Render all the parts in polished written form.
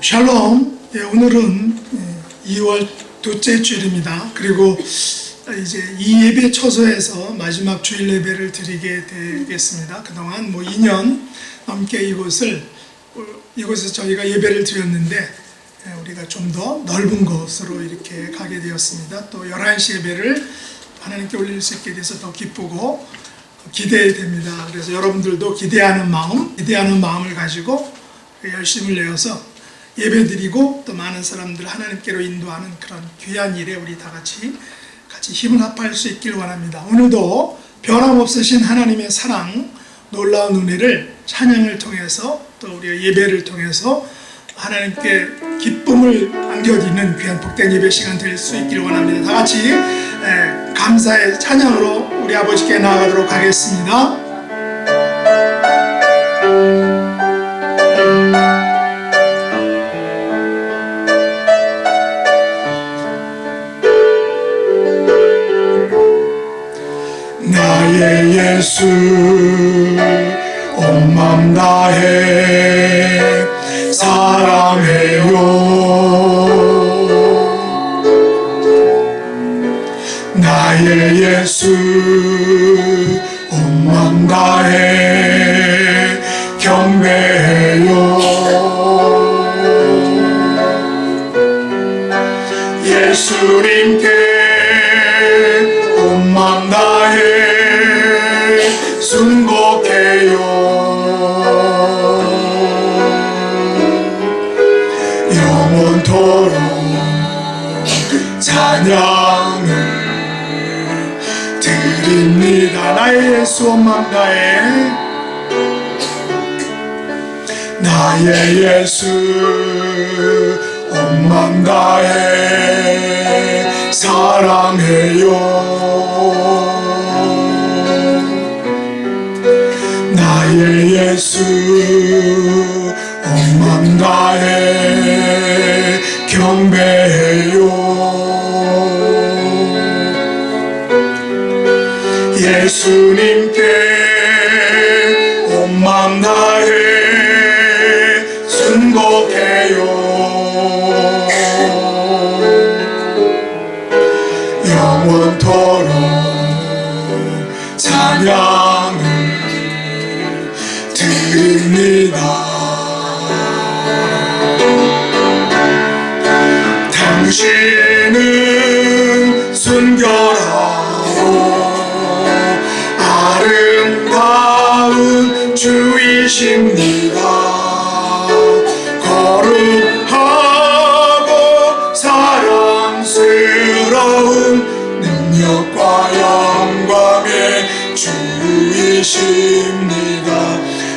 샬롬. 오늘은 2월 둘째 주일입니다. 그리고 이제 이 예배 초소에서 마지막 주일 예배를 드리게 되겠습니다. 그동안 2년 넘게 이곳에서 저희가 예배를 드렸는데 우리가 좀 더 넓은 곳으로 이렇게 가게 되었습니다. 또 11시 예배를 하나님께 올릴 수 있게 돼서 더 기쁘고 기대됩니다. 그래서 여러분들도 기대하는 마음을 가지고 열심을 내어서 예배드리고 또 많은 사람들 하나님께로 인도하는 그런 귀한 일에 우리 다 같이 힘을 합할 수 있길 원합니다. 오늘도 변함없으신 하나님의 사랑, 놀라운 은혜를 찬양을 통해서 또 우리가 예배를 통해서 하나님께 기쁨을 안겨드리는 귀한 복된 예배 시간 될 수 있길 원합니다. 다 같이 감사의 찬양으로 우리 아버지께 나아가도록 하겠습니다. 나의 예수 온 맘 다해 사랑해요. 나의 예수 온 맘 다해 경배해요. 예수님께 온 맘 다해 순복해요. 영원토록 찬양을 드립니다. 나의 예수 온 맘 다해, 나의 예수 온 맘 다해 사랑해요. 나의 예수 온 맘 다해 경배해요. 예수님께 온 맘 다해 순복해요. 영원토록 찬양을 드립니다. 당신은 순결하고 아름다운 주이십니다. 거룩하고 사랑스러운 능력과 영광의 주이십니다.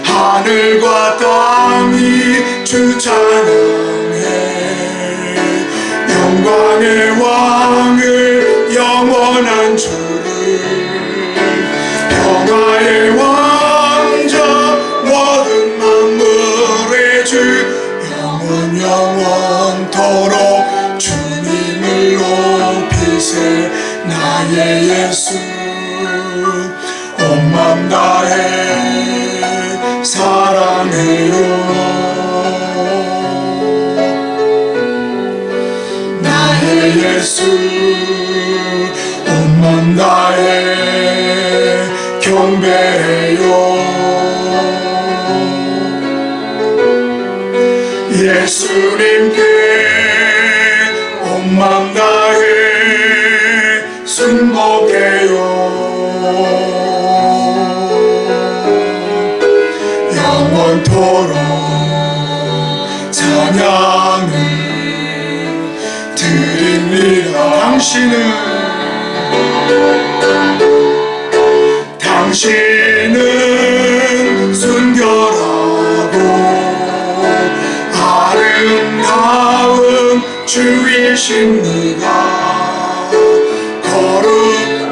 하늘과 땅이 주 찬양해 영광의 왕을 영원한 주를 평화의 왕자 모든 만물의 주 영원토록 주님을 높이세. 나의 예수 온 맘 다해 사랑해요. 나의 예수 온 맘 다해 경배해요. 예수님께 온 맘 다해 순복해요. 영원토록 찬양을 드립니다. 당신은 순결하고 아름다운 주이십니다.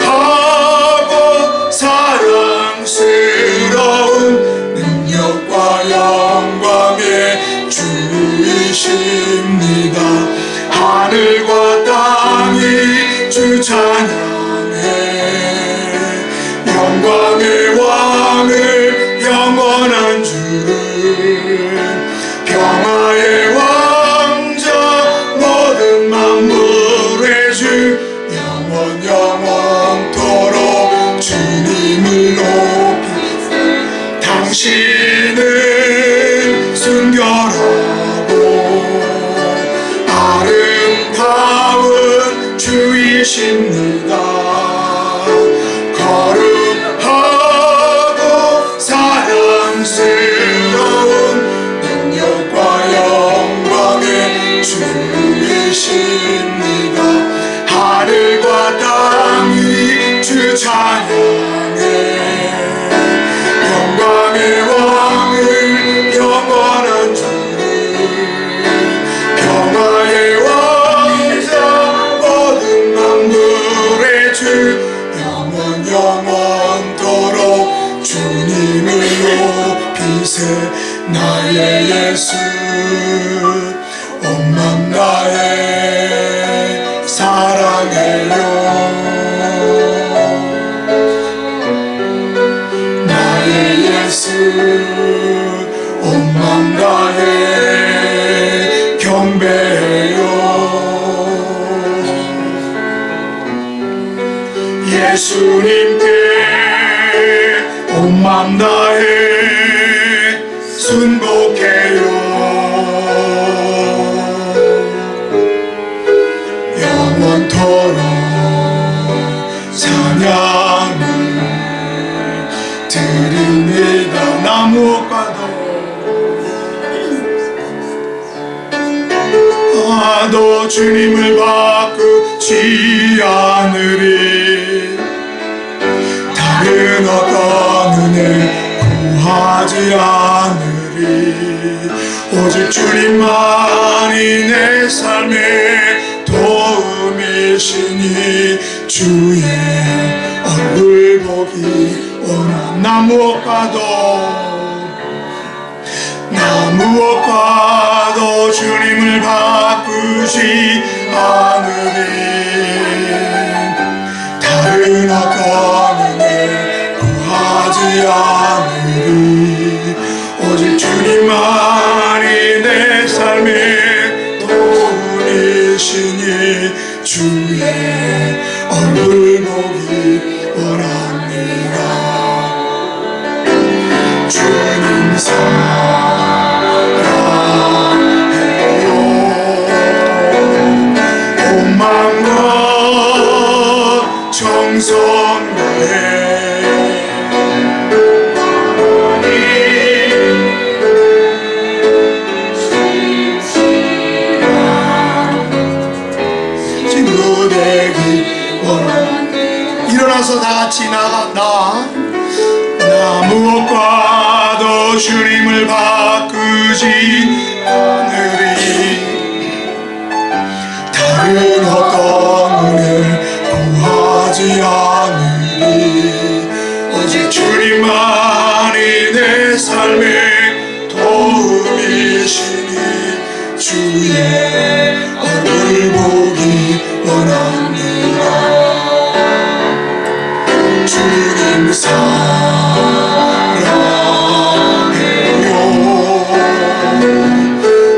거룩하고 사랑스러운 능력과 영광의 주이십니다. 하늘과 땅이 주 찬양해 영광의 왕을 영원한 주를 평화의 왕 계십니다. 거룩하고 사랑스러운 능력과 영광의 주이십니다. 하늘과 땅이 주 찬양해 영광의 왕을 영원한 주를 평화의 왕자 모든 만물의 주 영원토록 주님을 높이세. 나의 예수 온 맘 다해 사랑해요. 나의 예수 온 맘 다해 경배해요. 예수님께 온 맘 다해 순복해요. 영원토록 찬양을 드립니다. 나 무엇과도 주님을 바꾸지 않으리. 다른 어떤 은혜 구하지 않으리. 오직 주님만이 내 삶의 도움이시니 주의 얼굴 보기 원한 나 무엇과도 주님을 바꾸지 않으리. 다른 어떤 은혜 구하지 않으리. 오직 주님만이 내 삶의 도움이시니 주의 얼굴 보기 원합니다. 주님 사랑해요. 온 마음과 정성 다해 일어나서 다 같이 나간다. 나 무엇과도 주님을 바꾸지 않으리. 다른 어떤 은혜 구하지 않으리. 오직 주님만이 내 삶의 도움이시니 주의 얼굴 보기 원합니다. 주님 사랑해요.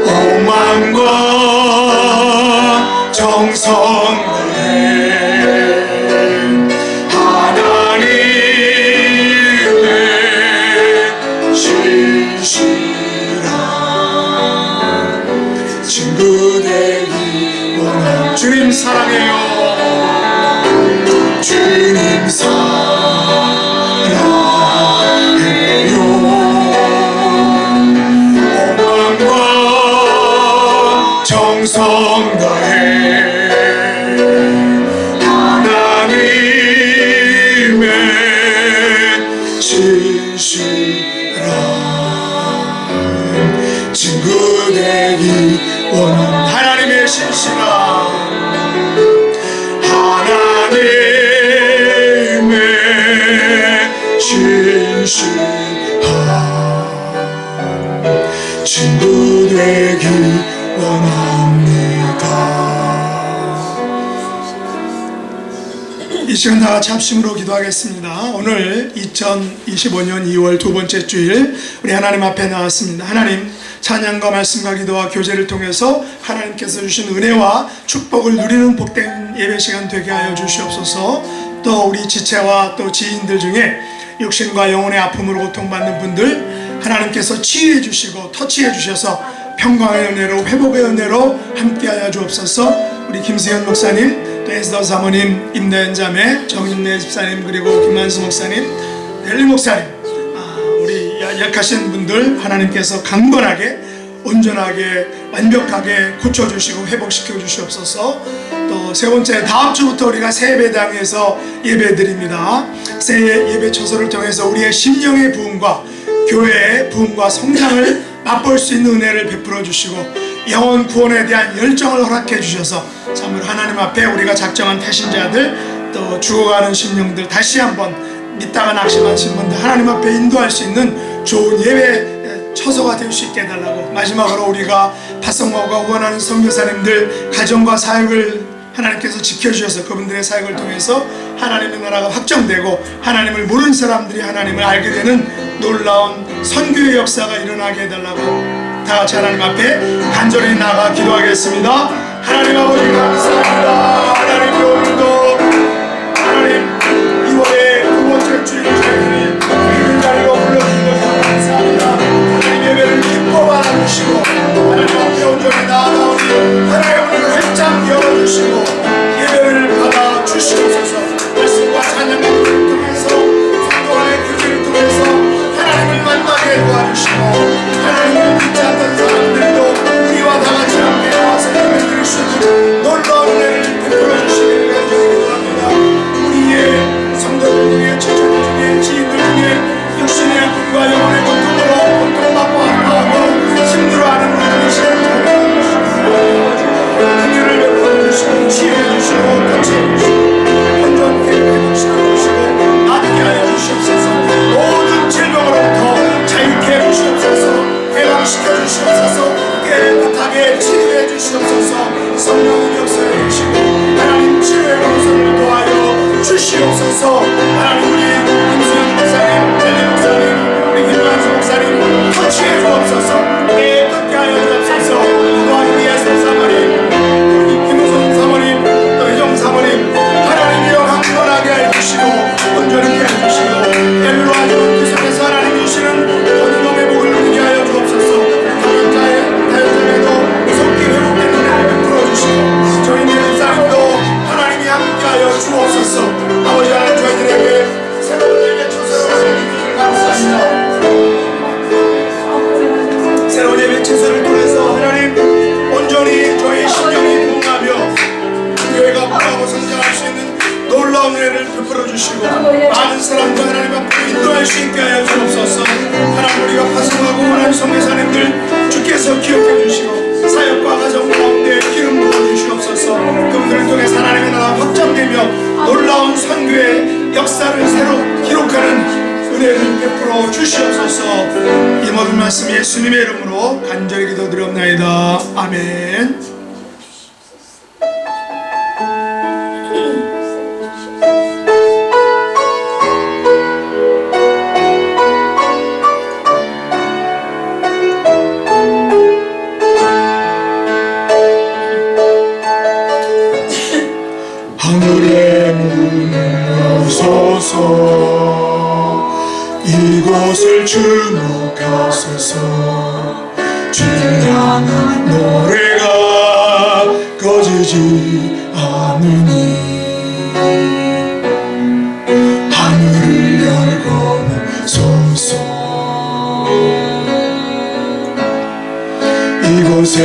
온 마음과 정성 다해 하나님의 신실한 친구 되기 원한 주님 사랑해요. 주님 사랑해요. 온 마음과 정성 다해 하나님의 신실한 친구 되기 원한 하나님의 신실한 신실한 친구 되기 원합니다. 이 시간 다 같이 합심으로 기도하겠습니다. 오늘 2025년 2월 두 번째 주일 우리 하나님 앞에 나왔습니다. 하나님, 찬양과 말씀과 기도와 교제를 통해서 하나님께서 주신 은혜와 축복을 누리는 복된 예배 시간 되게 하여 주시옵소서. 또 우리 지체와 또 지인들 중에 육신과 영혼의 아픔으로 고통받는 분들 하나님께서 치유해 주시고 터치해 주셔서 평강의 은혜로 회복의 은혜로 함께하여 주옵소서. 우리 김수현 목사님 또 에스더 사모님, 임다연 자매, 정임래 집사님, 그리고 김만수 목사님, 델리 목사님, 우리 약하신 분들 하나님께서 강건하게, 온전하게, 완벽하게 고쳐주시고 회복시켜 주시옵소서. 또 세 번째, 다음 주부터 우리가 새 예배당에서 예배드립니다. 새 예배 처소를 통해서 우리의 심령의 부흥과 교회의 부흥과 성장을 맛볼 수 있는 은혜를 베풀어 주시고 영혼 구원에 대한 열정을 허락해 주셔서 참으로 하나님 앞에 우리가 작정한 태신자들, 또 죽어가는 심령들, 다시 한번 믿다가 낙심하신 분들 하나님 앞에 인도할 수 있는 좋은 예배 처소가 될 수 있게 해달라고, 마지막으로 우리가 파송모가 원하는 선교사님들 가정과 사역을 하나님께서 지켜주셔서 그분들의 사역을 통해서 하나님의 나라가 확정되고 하나님을 모르는 사람들이 하나님을 알게 되는 놀라운 선교의 역사가 일어나게 해달라고 다 같이 하나님 앞에 간절히 나아가 기도하겠습니다. 하나님 아버지 감사합니다. 하나님 오늘도 하나님 2월의 두 번째 주일 저희들이 있는 자리로 불러주신 것을 감사합니다. 하나님 예배를 기뻐 받아주시고 하나님 앞에 온전히 나아가오니 하나님 오늘 활짝 열어주시고 예배를 받아주시옵소서. 말씀과 찬양을 통해서 성도와의 교제를 통해서 하나님을 만나게 도와주시고 하나님을 믿지 않던 사람들도 우리와 다같이 함께 나와서 예배 드릴 수 있는 놀라운 은혜를 베풀어 주시기를 간절히 기도합니다. 우리의 성도들 중에, 지체들 중에, 지인들 중에 육신의 아픔과 영혼의 고통으로 고통받고 아파하고 힘들어하는 분들이 있습니다. 은혜를 베풀어 주시고 치유해 주시고 고쳐 주시고 온전히 회복시켜 주시고 낫게 하여 주시옵소서. 모든 질병으로부터 자유케 해 주시옵소서. 해방시켜 주시옵소서. 깨끗하게 치유해 주시옵소서. 성령의 역사에 주시고 하나님 치유의 공선을 도하여 주시옵소서. 하나님 우리 김수영 목사님, 델리 목사님, 우리 김만수 목사님 터치해 주옵소서. 깨끗게 하여 주옵소서. 또한 우리 에스더 사모님, 우리 김우성 사모님, 또 이정 사모님 하나님이여 강건하게 해주시고 온전히 해주시고 엘로아주 구속에서 하나님 주시는 전놈의 복을 누리게 하여 주옵소서. 다연자에도 속기 회복되는 은혜를 베풀어 주시고 저희 내일사람도 하나님이 함께하여 주옵소서. 아버지 하나님 저희들에게 새로운 예배 처소를 주시길 감사합니다. 새로운 예배 처소를 통해서 하나님 온전히 저희 심령이 부흥하며 교회가 부흥하고 성장할 수 있는 놀라운 은혜를 베풀어 주시고 많은 사람들 하나님 앞에 인도할 수 있게 하여 주옵소서. 하나님 우리가 파송하고 하나님 성회사님들 주께서 기억해 주시고 사역과 가정 가운데 기름 부어 주시옵소서. 그분들을 통해서 하나님의 나라 확장되며 놀라운 선교의 역사를 새로 기록하는 은혜를 베풀어 주시옵소서. 이 모든 말씀 예수님의 이름으로 간절히 기도드리옵나이다. 아멘. 하늘의 문을 여소서. 이곳을 주목하소서. 주를 향한 노래가 꺼지지 않으니 하늘을 열고 보소서. 이곳에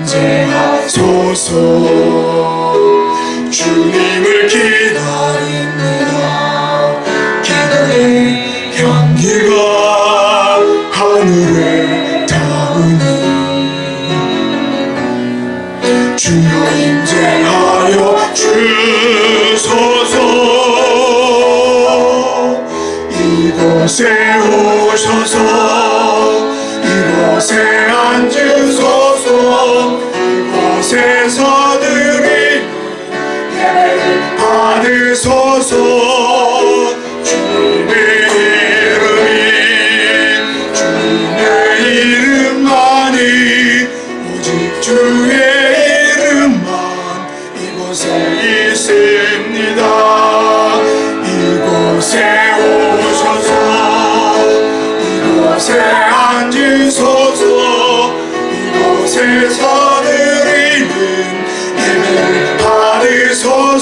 임재하소서. 주님을 기다립니다. 기도의 향기가 하늘에 닿으니 주여 임재하여 주소서. 이곳에 오셔서 이곳에 앉으소서. 이곳에서 드린 예배를 받으소서. 주님의 이름이 주님의 이름만이 오직 주의 이름만 이곳에 있습니다. 이곳에 오셔서 이곳에 앉으소서. 이곳에서 드리는 예배를 받으소서.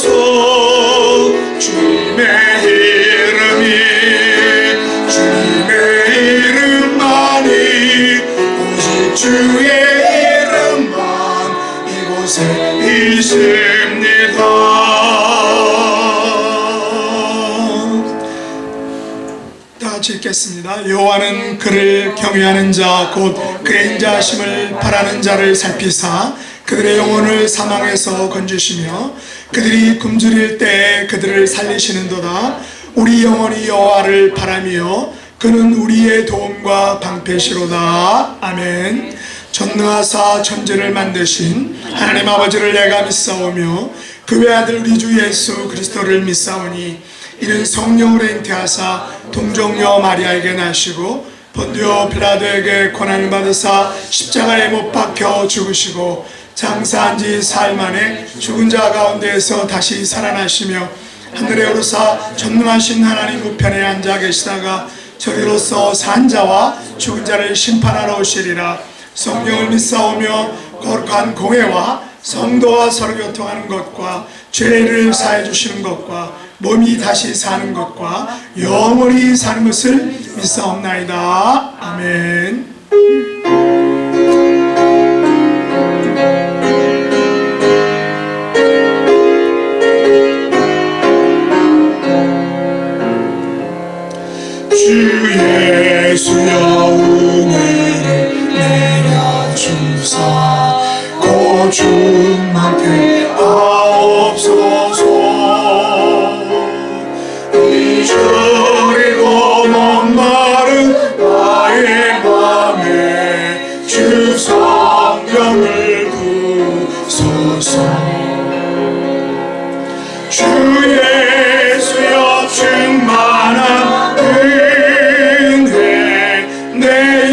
주의 이름만 이곳에 있습니다. 다 같이 읽겠습니다. 여호와는 그를 경외하는 자 곧 그의 인자하심을 바라는 자를 살피사 그들의 영혼을 사망에서 건지시며 그들이 굶주릴 때에 그들을 살리시는도다. 우리 영혼이 여호와를 바라며 그는 우리의 도움과 방패시로다. 아멘. 전능하사 천지를 만드신 하나님 아버지를 내가 믿사오며 그 외아들 우리 주 예수 그리스도를 믿사오니 이는 성령으로 잉태하사 동정녀 마리아에게 나시고 본디오 빌라도에게 고난을 받으사 십자가에 못 박혀 죽으시고 장사한 지 사흘 만에 죽은 자 가운데에서 다시 살아나시며 하늘에 오르사 전능하신 하나님 우편에 앉아 계시다가 저리로서 산 자와 죽은 자를 심판하러 오시리라. 성령을 믿사오며 거룩한 공회와 성도와 서로 교통하는 것과 죄를 사해 주시는 것과 몸이 다시 사는 것과 영원히 사는 것을 믿사옵나이다. 아멘. 주 예수여 은혜를 내려주사 고중만게 하옵소서. 잊으리고 목마른 나의 맘에 주 성령을 부소서. 주 예수여 충만한 은혜 내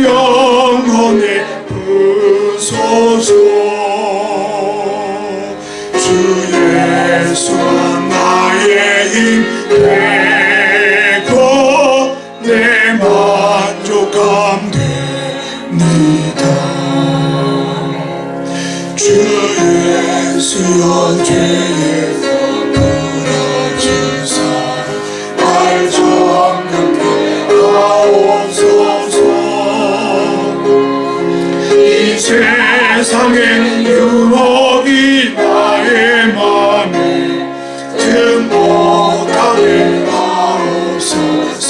영혼에 부소서. 주 예수와 나의 힘 되고 내 만족함 됩니다. 주 예수여 죄에서 풀어주사 날 정결케 하옵소서. 이 세상의 유혹이 나의 맘에 등 못하게 하옵소서.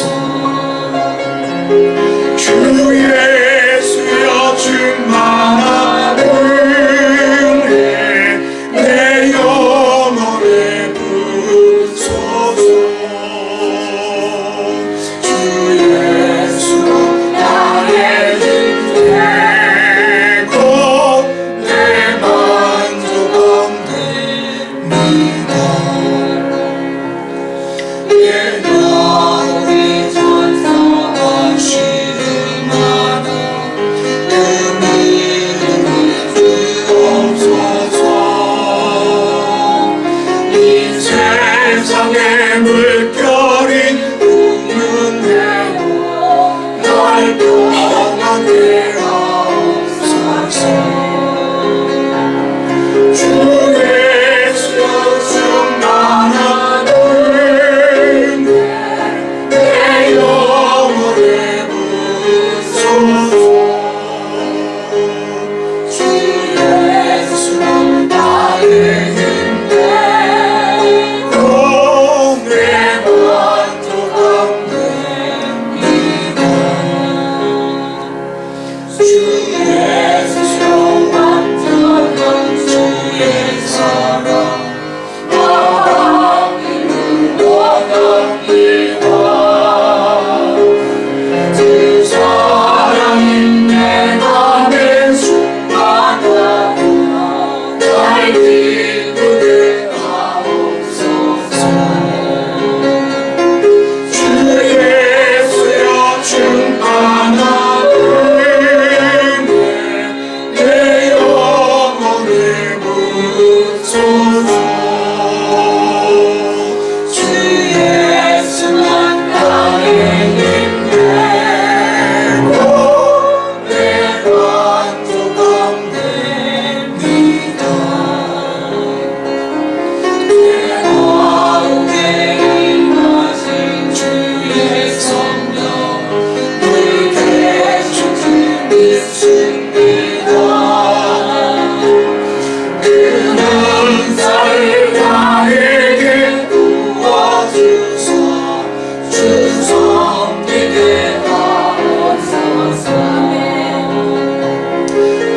주 예수여 충만한 은혜 내 영혼에 부소서. 주 예수로 나의 힘 되고 내 만족함 됩니다. 내 영혼이 전성한 시름하나 그 믿음을 주옵소서. 이 세상의 물결이 굽는대로 날 평안케 하옵소서. 주 예수여 충만한 은혜 내 영혼에 부소서. 주 예수로 나의 힘 되고 내 만족함 됩니다. 주 예수여 완전한 주의 사랑 나를 원합니다. 그 사랑이 내 맘에 충만하니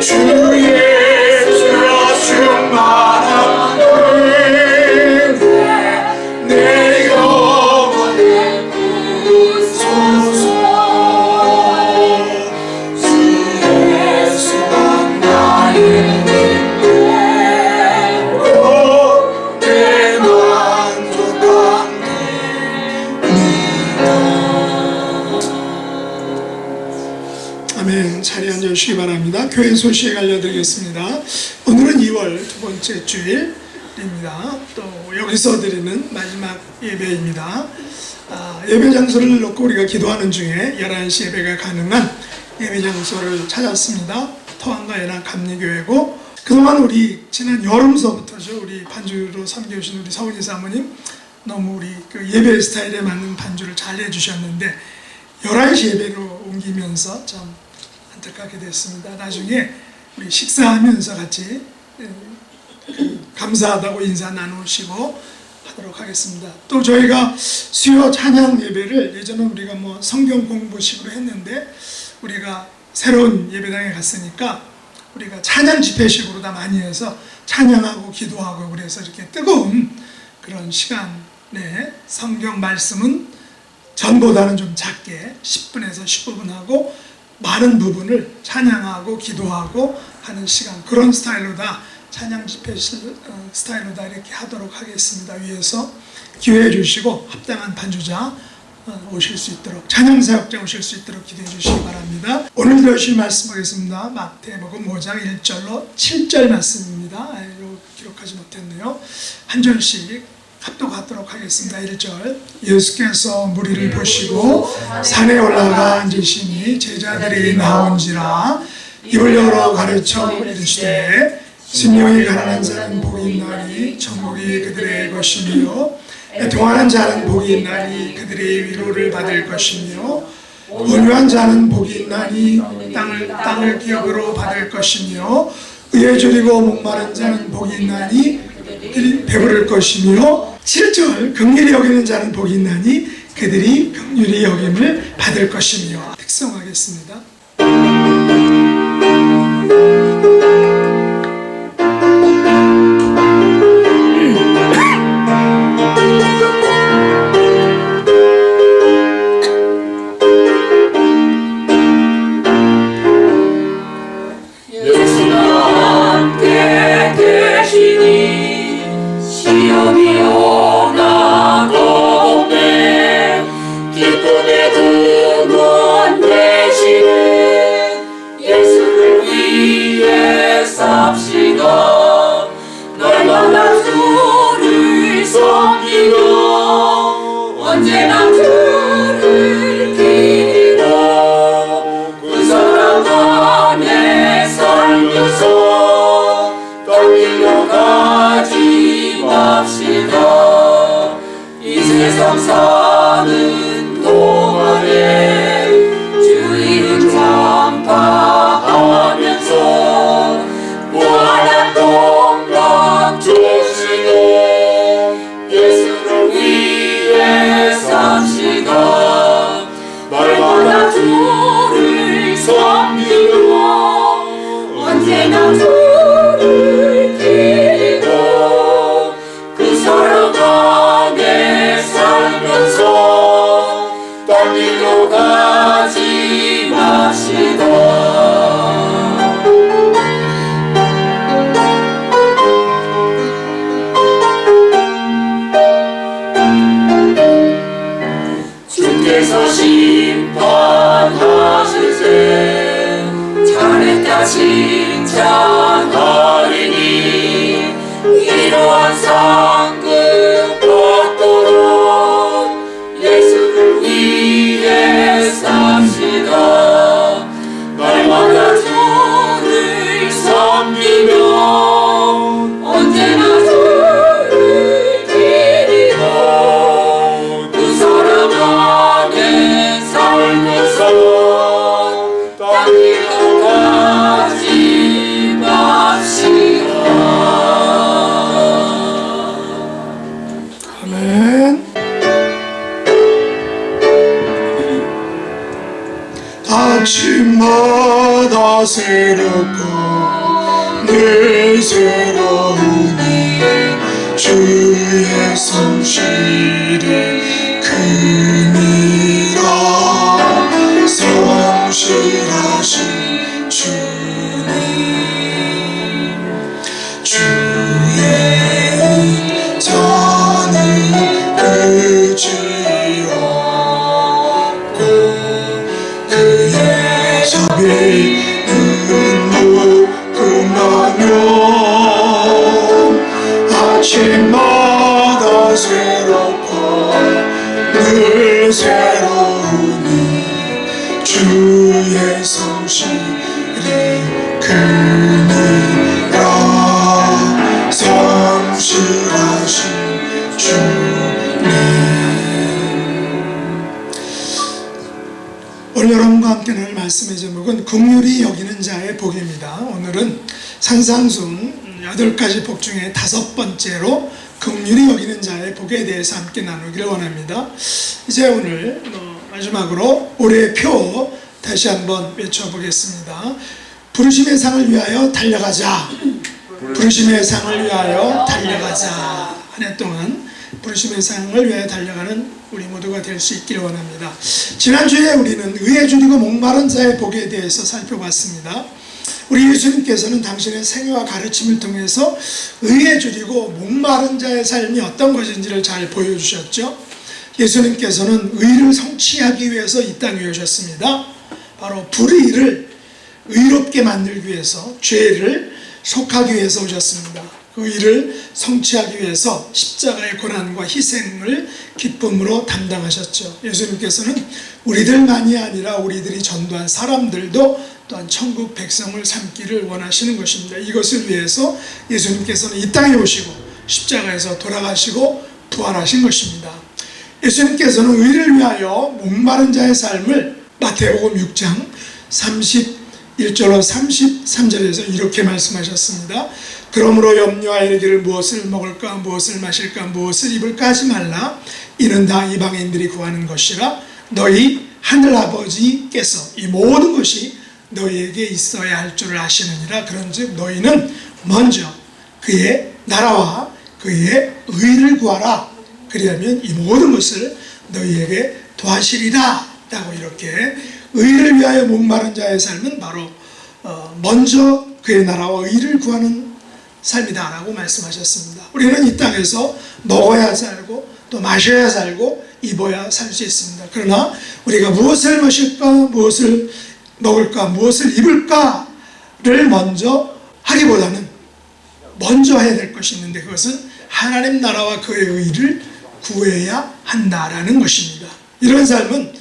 주 예수여 충만한 은혜 내 영혼에 부소서. 주 예수만 나의 내 만족한 아멘. 자리에 앉으시기 바랍니다. 교회 소식 알려드리겠습니다. 오늘은 2월 두 번째 주일입니다. 또 여기서 드리는 마지막 예배입니다. 예배 장소를 놓고 우리가 기도하는 중에 11시 예배가 가능한 예배 장소를 찾았습니다. 터안과 연안 감리교회고, 그동안 우리 지난 여름서부터죠, 우리 반주로 섬겨주신 우리 서훈이 사모님 너무 우리 그 예배 스타일에 맞는 반주를 잘 해주셨는데 11시 예배로 옮기면서 좀 안타깝게 됐습니다. 나중에 우리 식사하면서 같이 감사하다고 인사 나누시고 하도록 하겠습니다. 또 저희가 수요 찬양 예배를 예전에 우리가 뭐 성경 공부식으로 했는데 우리가 새로운 예배당에 갔으니까 우리가 찬양 집회식으로 다 많이 해서 찬양하고 기도하고, 그래서 이렇게 뜨거운 그런 시간에 성경 말씀은 전보다는 좀 작게 10분에서 15분 하고 많은 부분을 찬양하고 기도하고 하는 시간, 그런 스타일로 다 찬양 집회 스타일로 다 이렇게 하도록 하겠습니다. 위에서 기회해 주시고 합당한 반주자 오실 수 있도록, 찬양 사역자 오실 수 있도록 기도해 주시기 바랍니다. 오늘 들으실 말씀 보겠습니다. 마태복음 5장 1절로 7절 말씀입니다. 기록하지 못했네요. 한 절씩 합독하도록 하겠습니다. 1절. 예수께서 무리를 보시고 산에 올라가 앉으시니 제자들이 나온지라 입을 열어 가르쳐 이르시되 심령이 가난한 자는 복이 있나니 천국이 그들의 것이며 애통하는 자는 복이 있나니 그들의 위로를 받을 것이며 온유한 자는 복이 있나니 땅을 기업으로 받을 것이며 의에 줄이고 목마른 자는 복이 있나니 그들이 배부를 것이며 7절. 긍휼히 여기는 자는 복이 있나니 그들이 긍휼히 여김을 받을 것이며. 특성하겠습니다. 언제나 주를 기리고 그 사랑 안에 살면서 떨리려 가지 맙시다. 이 세상 사는 동안에 주 이름 전파하면서 무한한 동력 주시고 예수를 위해 삽시다. 날마다 주를 섬기며 언제나 주를 기리고 그 사랑 안에 살면서 딴 길로 가지 맙시다. 주께서 심판하실 때 잘했다 칭찬하리니 이러한 상급 받도록 예수를 위해 삽시다. 날마다 주를 섬기며 언제나 주를 기리고 그 사랑 안에 살면서 딴 길로 가지 맙시다. 아멘. 아침마다 새마다 새롭고 늘 새로우니 주의 성실이 크니라. 성실하신 주님 주의 은 저는 그지없고 그의 자비는 무궁하며 아침마다 새롭고 늘 새로우니 주의 성실이 크니라. 성실하신 주님. 오늘 여러분과 함께 나눌 말씀의 제목은 긍휼히 여기는 자의 복입니다. 오늘은 산상순 8가지 복 중에 5번째로 긍휼히 여기는 자의 복에 대해서 함께 나누기를 원합니다. 이제 오늘 마지막으로 올해의 표 다시 한번 외쳐보겠습니다. 부르심의 상을 위하여 달려가자. 부르심의 상을 위하여 달려가자. 한 해 동안 부르심의 상을 위하여 달려가는 우리 모두가 될 수 있기를 원합니다. 지난주에 우리는 의에 줄이고 목마른 자의 복에 대해서 살펴봤습니다. 우리 예수님께서는 당신의 생애와 가르침을 통해서 의에 줄이고 목마른 자의 삶이 어떤 것인지를 잘 보여주셨죠. 예수님께서는 의를 성취하기 위해서 이 땅에 오셨습니다. 바로 불의를 의롭게 만들기 위해서, 죄를 속하기 위해서 오셨습니다. 그 의를 성취하기 위해서 십자가의 고난과 희생을 기쁨으로 담당하셨죠. 예수님께서는 우리들만이 아니라 우리들이 전도한 사람들도 또한 천국 백성을 삼기를 원하시는 것입니다. 이것을 위해서 예수님께서는 이 땅에 오시고 십자가에서 돌아가시고 부활하신 것입니다. 예수님께서는 의를 위하여 목마른 자의 삶을 마태복음 6장 31절로 33절에서 이렇게 말씀하셨습니다. 그러므로 염려하여 이르기를 무엇을 먹을까 무엇을 마실까 무엇을 입을까 하지 말라. 이는 다 이방인들이 구하는 것이라. 너희 하늘아버지께서 이 모든 것이 너희에게 있어야 할 줄을 아시느니라. 그런즉 너희는 먼저 그의 나라와 그의 의를 구하라. 그리하면 이 모든 것을 너희에게 더하시리라. 라고 이렇게 의를 위하여 목마른 자의 삶은 바로 먼저 그의 나라와 의를 구하는 삶이다 라고 말씀하셨습니다. 우리는 이 땅에서 먹어야 살고 또 마셔야 살고 입어야 살 수 있습니다. 그러나 우리가 무엇을 마실까 무엇을 먹을까 무엇을 입을까를 먼저 하기보다는 먼저 해야 될 것이 있는데 그것은 하나님 나라와 그의 의를 구해야 한다라는 것입니다. 이런 삶은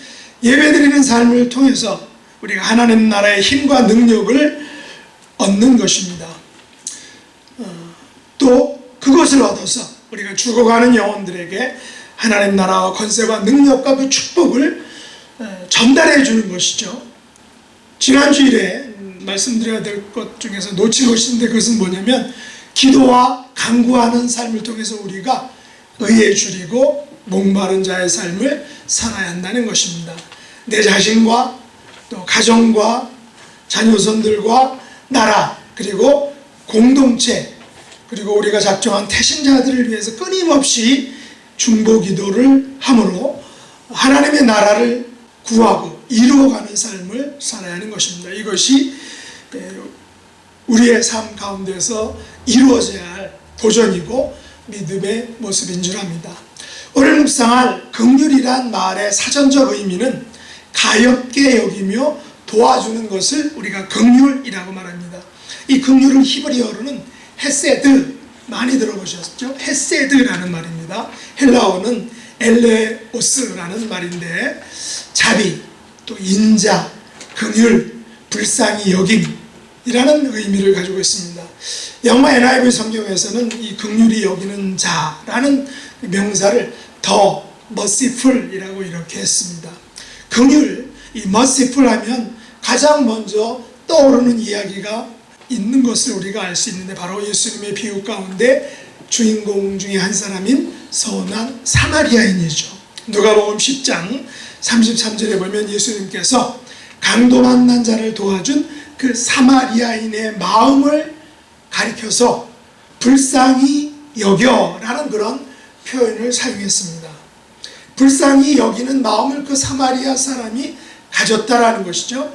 예배드리는 삶을 통해서 우리가 하나님 나라의 힘과 능력을 얻는 것입니다. 또 그것을 얻어서 우리가 죽어가는 영혼들에게 하나님 나라와 권세와 능력과 그 축복을 전달해 주는 것이죠. 지난주일에 말씀드려야 될 것 중에서 놓친 것인데 그것은 뭐냐면 기도와 간구하는 삶을 통해서 우리가 의에 줄이고 목마른 자의 삶을 살아야 한다는 것입니다. 내 자신과 또 가정과 자녀손들과 나라 그리고 공동체 그리고 우리가 작정한 태신자들을 위해서 끊임없이 중보 기도를 함으로 하나님의 나라를 구하고 이루어가는 삶을 살아야 하는 것입니다. 이것이 우리의 삶 가운데서 이루어져야 할 도전이고 믿음의 모습인 줄 압니다. 오늘 묵상할 긍휼이란 말의 사전적 의미는 가엾게 여기며 도와주는 것을 우리가 긍휼이라고 말합니다. 이 긍휼은 히브리어로는 헤세드, 많이 들어보셨죠? 헤세드라는 말입니다. 헬라어는 엘레오스라는 말인데 자비, 또 인자, 긍휼, 불쌍히 여김이라는 의미를 가지고 있습니다. 영어 NIV 성경에서는 이 긍휼히 여기는 자라는 명사를 더 merciful이라고 이렇게 했습니다. 긍휼, 이 merciful 하면 가장 먼저 떠오르는 이야기가 있는 것을 우리가 알 수 있는데 바로 예수님의 비유 가운데 주인공 중에 한 사람인 선한 사마리아인이죠. 누가복음 10장 33절에 보면 예수님께서 강도 만난 자를 도와준 그 사마리아인의 마음을 가리켜서 불쌍히 여겨라는 그런 표현을 사용했습니다. 불쌍히 여기는 마음을 그 사마리아 사람이 가졌다라는 것이죠.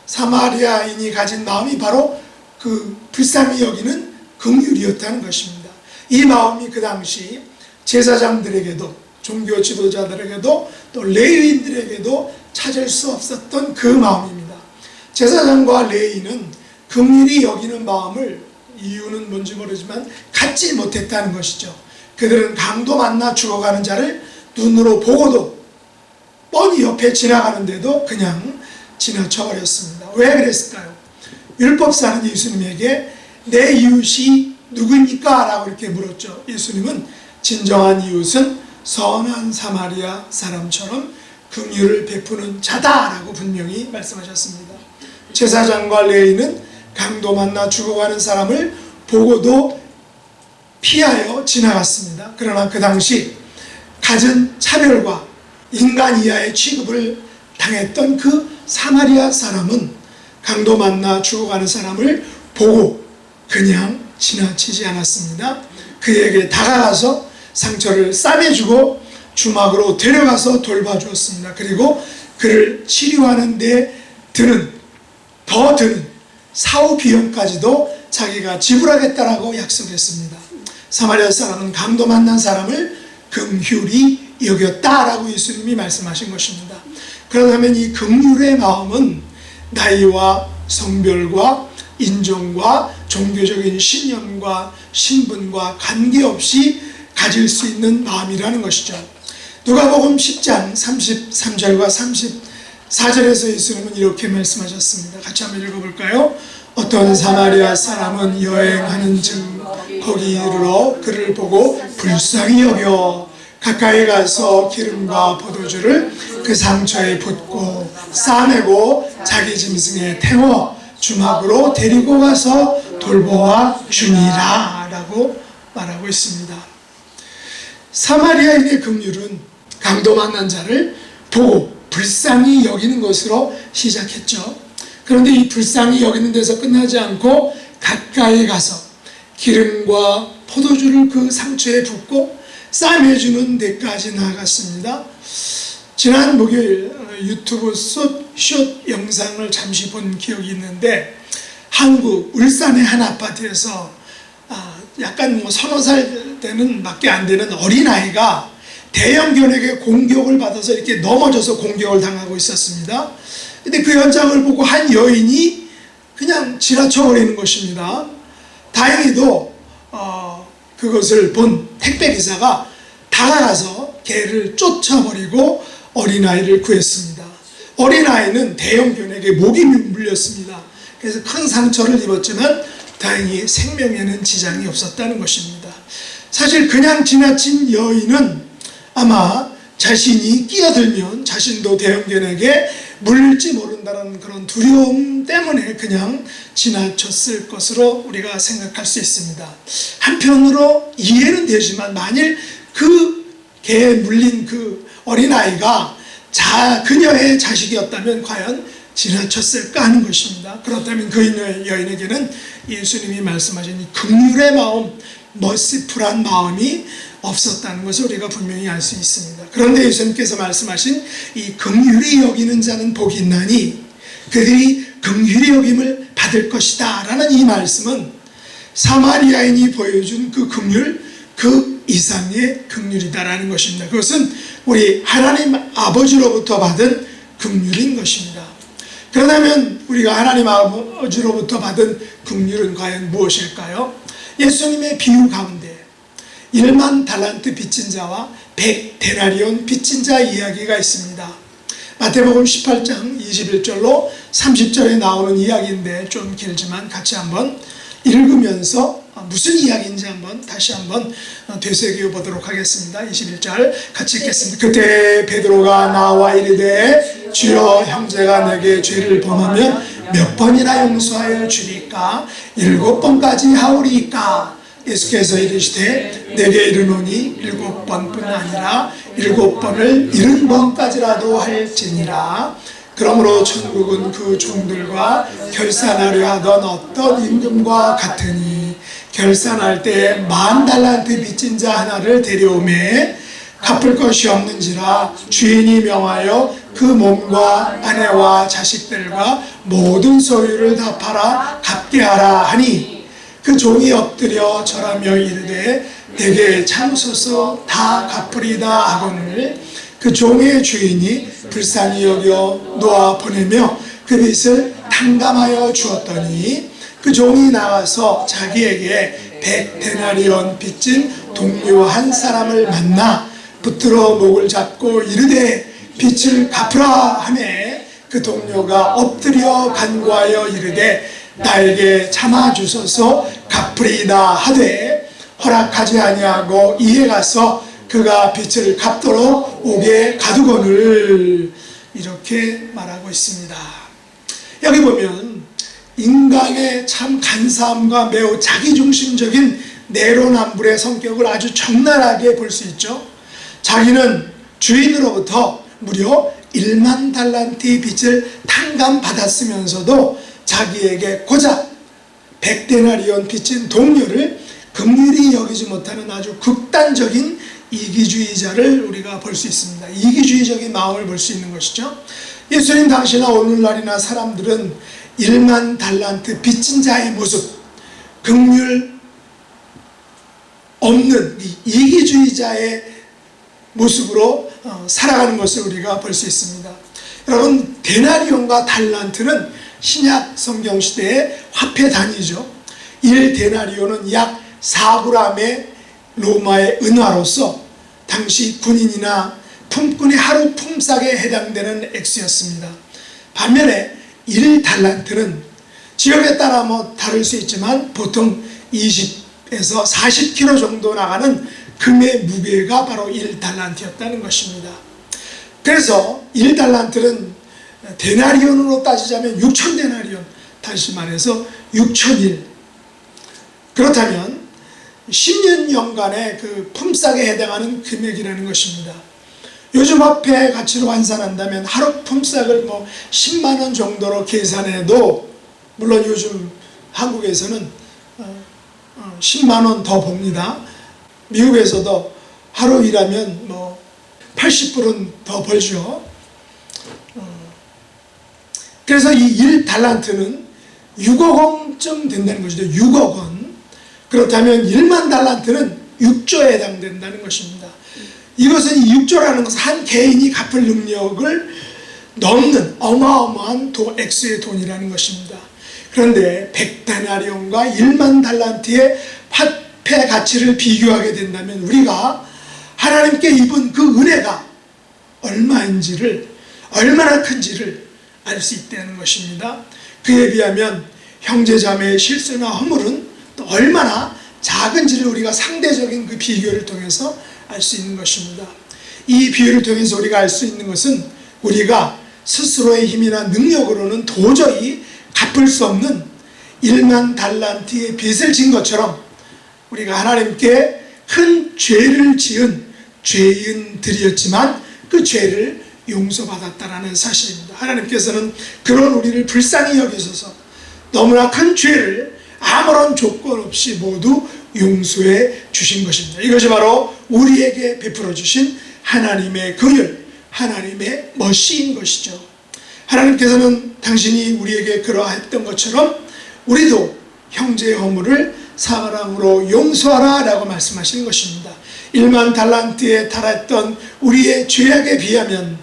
사마리아인이 가진 마음이 바로 그 불쌍히 여기는 긍휼이었다는 것입니다. 이 마음이 그 당시 제사장들에게도 종교 지도자들에게도 또 레위인들에게도 찾을 수 없었던 그 마음입니다. 제사장과 레위인은 긍휼히 여기는 마음을, 이유는 뭔지 모르지만 갖지 못했다는 것이죠. 그들은 강도 만나 죽어가는 자를 눈으로 보고도 뻔히 옆에 지나가는데도 그냥 지나쳐버렸습니다. 왜 그랬을까요? 율법사는 예수님에게 내 이웃이 누구입니까? 라고 이렇게 물었죠. 예수님은 진정한 이웃은 선한 사마리아 사람처럼 긍휼을 베푸는 자다라고 분명히 말씀하셨습니다. 제사장과 레위인은 강도 만나 죽어가는 사람을 보고도 피하여 지나갔습니다. 그러나 그 당시 갖은 차별과 인간 이하의 취급을 당했던 그 사마리아 사람은 강도 만나 죽어가는 사람을 보고 그냥 지나치지 않았습니다. 그에게 다가가서 상처를 싸매주고 주막으로 데려가서 돌봐주었습니다. 그리고 그를 치료하는 데 더 드는 사후 비용까지도 자기가 지불하겠다라고 약속했습니다. 사마리아 사람은 강도 만난 사람을 긍휼히 여겼다라고 예수님이 말씀하신 것입니다. 그렇다면 이 긍휼의 마음은 나이와 성별과 인종과 종교적인 신념과 신분과 관계없이 가질 수 있는 마음이라는 것이죠. 누가복음 10장 33절과 34절에서 예수님은 이렇게 말씀하셨습니다. 같이 한번 읽어볼까요? 어떤 사마리아 사람은 여행하는 중 거기 이르러 그를 보고 불쌍히 여겨 가까이 가서 기름과 포도주를 그 상처에 붓고 싸매고 자기 짐승에 태워 주막으로 데리고 가서 돌보아 주니라 라고 말하고 있습니다. 사마리아인의 긍휼은 강도 만난 자를 보고 불쌍히 여기는 것으로 시작했죠. 그런데 이 불쌍히 여기는 데서 끝나지 않고 가까이 가서 기름과 포도주를 그 상처에 붓고 싸매주는 데까지 나아갔습니다. 지난 목요일 유튜브 숏 영상을 잠시 본 기억이 있는데 한국 울산의 한 아파트에서 약간 서너 살 되는 밖에 안 되는 어린아이가 대형 견학의 공격을 받아서 이렇게 넘어져서 공격을 당하고 있었습니다. 근데 그 현장을 보고 한 여인이 그냥 지나쳐버리는 것입니다. 다행히도 그것을 본 택배기사가 다가가서 개를 쫓아버리고 어린아이를 구했습니다. 어린아이는 대형 견학에 목이 물렸습니다. 그래서 큰 상처를 입었지만 다행히 생명에는 지장이 없었다는 것입니다. 사실 그냥 지나친 여인은 아마 자신이 끼어들면 자신도 대형 견학에 물릴지 모른다는 그런 두려움 때문에 그냥 지나쳤을 것으로 우리가 생각할 수 있습니다. 한편으로 이해는 되지만 만일 그 개에 물린 그 어린아이가 그녀의 자식이었다면 과연 지나쳤을까 하는 것입니다. 그렇다면 그 여인에게는 예수님이 말씀하신 이 긍휼의 마음, 머시풀한 마음이 없었다는 것을 우리가 분명히 알 수 있습니다. 그런데 예수님께서 말씀하신 이 긍휼히 여기는 자는 복이 있나니 그들이 긍휼히 여김을 받을 것이다 라는 이 말씀은 사마리아인이 보여준 그 긍휼, 그 이상의 긍휼이다라는 것입니다. 그것은 우리 하나님 아버지로부터 받은 긍휼인 것입니다. 그렇다면 우리가 하나님 아버지로부터 받은 긍휼은 과연 무엇일까요? 예수님의 비유 가운데 1만 달란트 빚진 자와 100데나리온 빚진 자 이야기가 있습니다. 마태복음 18장 21절로 30절에 나오는 이야기인데 좀 길지만 같이 한번 읽으면서 무슨 이야기인지 다시 한번 되새겨 보도록 하겠습니다. 21절 같이 읽겠습니다. 그때 베드로가 나와 이르되 주여 형제가 내게 죄를 범하면 몇 번이나 용서하여 주리까? 7번까지 하오리이까? 예수께서 이르시되 내게 이르노니 7번뿐 아니라 7번을 70번까지라도 할지니라. 그러므로 천국은 그 종들과 결산하려 하던 어떤 임금과 같으니 결산할 때 10,000달란트 빚진 자 하나를 데려오매 갚을 것이 없는지라 주인이 명하여 그 몸과 아내와 자식들과 모든 소유를 다 팔아 갚게 하라 하니 그 종이 엎드려 절하며 이르되 내게 참소서 다 갚으리다 하거늘 그 종의 주인이 불쌍히 여겨 놓아 보내며 그 빚을 탕감하여 주었더니 그 종이 나와서 자기에게 100데나리온 빚진 동료 한 사람을 만나 붙들어 목을 잡고 이르되 빚을 갚으라 하매 그 동료가 엎드려 간구하여 이르되 나에게 참아 주소서 갚으리이다 하되 허락하지 아니하고 이에 가서 그가 빚을 갚도록 옥에 가두거늘 이렇게 말하고 있습니다. 여기 보면 인간의 참 간사함과 매우 자기중심적인 내로남불의 성격을 아주 적나라하게 볼 수 있죠. 자기는 주인으로부터 무려 10,000달란트의 빚을 탕감받았으면서도 자기에게 고작 100데나리온 빚진 동료를 긍휼히 여기지 못하는 아주 극단적인 이기주의자를 우리가 볼 수 있습니다. 이기주의적인 마음을 볼 수 있는 것이죠. 예수님 당시나 오늘날이나 사람들은 10,000달란트 빚진 자의 모습, 긍휼 없는 이기주의자의 모습으로 살아가는 것을 우리가 볼 수 있습니다. 여러분, 데나리온과 달란트는 신약 성경 시대의 화폐 단위죠. 1데나리온은 약 4g의 로마의 은화로서 당시 군인이나 품꾼의 하루 품삯에 해당되는 액수였습니다. 반면에 1달란트는 지역에 따라 다를 수 있지만 보통 20에서 40kg 정도 나가는 금의 무게가 바로 1달란트였다는 것입니다. 그래서 1달란트는 데나리온으로 따지자면 6,000데나리온, 다시 말해서 6,000일. 그렇다면 10년간의 그 품삯에 해당하는 금액이라는 것입니다. 요즘 화폐 가치로 환산한다면 하루 품삯을 10만 원 정도로 계산해도, 물론 요즘 한국에서는 10만 원 더 봅니다. 미국에서도 하루 일하면 80불은 더 벌죠. 그래서 이 1달란트는 6억 원쯤 된다는 것이죠. 6억 원. 그렇다면 10,000달란트는 6조에 해당된다는 것입니다. 이것은 이 6조라는 것은 한 개인이 갚을 능력을 넘는 어마어마한 액수의 돈이라는 것입니다. 그런데 100데나리온과 10,000달란트의 화폐 가치를 비교하게 된다면 우리가 하나님께 입은 그 은혜가 얼마나 큰지를 알 수 있다는 것입니다. 그에 비하면 형제자매의 실수나 허물은 또 얼마나 작은지를 우리가 상대적인 그 비교를 통해서 알 수 있는 것입니다. 이 비유를 통해서 우리가 알 수 있는 것은 우리가 스스로의 힘이나 능력으로는 도저히 갚을 수 없는 10,000달란트의 빚을 진 것처럼 우리가 하나님께 큰 죄를 지은 죄인들이었지만 그 죄를 용서받았다라는 사실입니다. 하나님께서는 그런 우리를 불쌍히 여기셔서 너무나 큰 죄를 아무런 조건 없이 모두 용서해 주신 것입니다. 이것이 바로 우리에게 베풀어 주신 하나님의 긍휼, 하나님의 머시인 것이죠. 하나님께서는 당신이 우리에게 그러했던 것처럼 우리도 형제의 허물을 사랑으로 용서하라 라고 말씀하시는 것입니다. 10,000달란트에 달했던 우리의 죄악에 비하면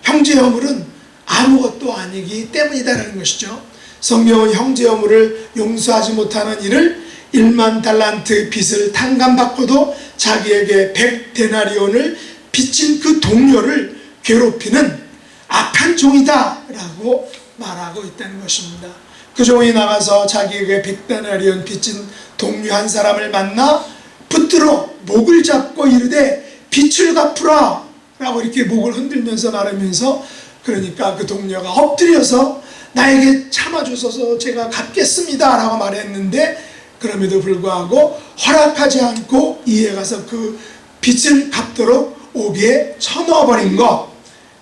형제의 허물은 아무것도 아니기 때문이다라는 것이죠. 성경은 형제의 허물을 용서하지 못하는 이를 10,000달란트 빚을 탕감받고도 자기에게 100데나리온을 빚진 그 동료를 괴롭히는 악한 종이다 라고 말하고 있다는 것입니다. 그 종이 나가서 자기에게 100데나리온 빚진 동료 한 사람을 만나 붙들어 목을 잡고 이르되 빚을 갚으라 라고 이렇게 목을 흔들면서 말하면서, 그러니까 그 동료가 엎드려서 나에게 참아주셔서 제가 갚겠습니다 라고 말했는데, 그럼에도 불구하고 허락하지 않고 이에 가서 그 빚을 갚도록 옥에 쳐넣어버린 것,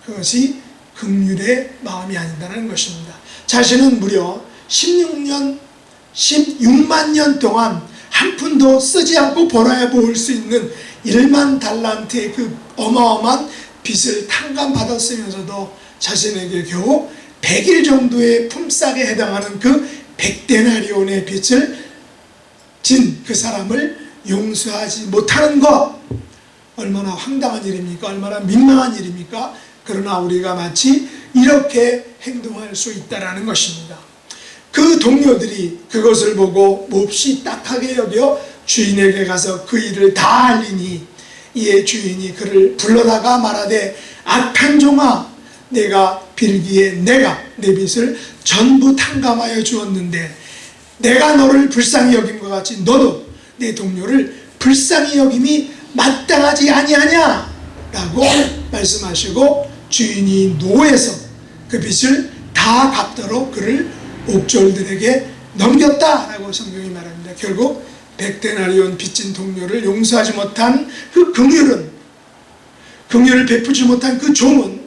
그것이 긍휼의 마음이 아니다라는 것입니다. 자신은 무려 16만 년 동안 한 푼도 쓰지 않고 벌어야 모을 수 있는 1만 달란트의 그 어마어마한 빚을 탕감받았으면서도 자신에게 겨우 100일 정도의 품삯에 해당하는 그 100데나리온의 빚을 진 그 사람을 용서하지 못하는 것, 얼마나 황당한 일입니까? 얼마나 민망한 일입니까? 그러나 우리가 마치 이렇게 행동할 수 있다라는 것입니다. 그 동료들이 그것을 보고 몹시 딱하게 여겨 주인에게 가서 그 일을 다 알리니 이에 주인이 그를 불러다가 말하되 악한 종아, 내가 빌기에 내가 내 빚을 전부 탕감하여 주었는데 내가 너를 불쌍히 여김과 같이 너도 내 동료를 불쌍히 여김이 마땅하지 아니하냐? 라고 말씀하시고 주인이 노해서 그 빚을 다 갚도록 그를 옥졸들에게 넘겼다라고 성경이 말합니다. 결국 100데나리온 빚진 동료를 용서하지 못한 그 긍휼을 베푸지 못한 그 종은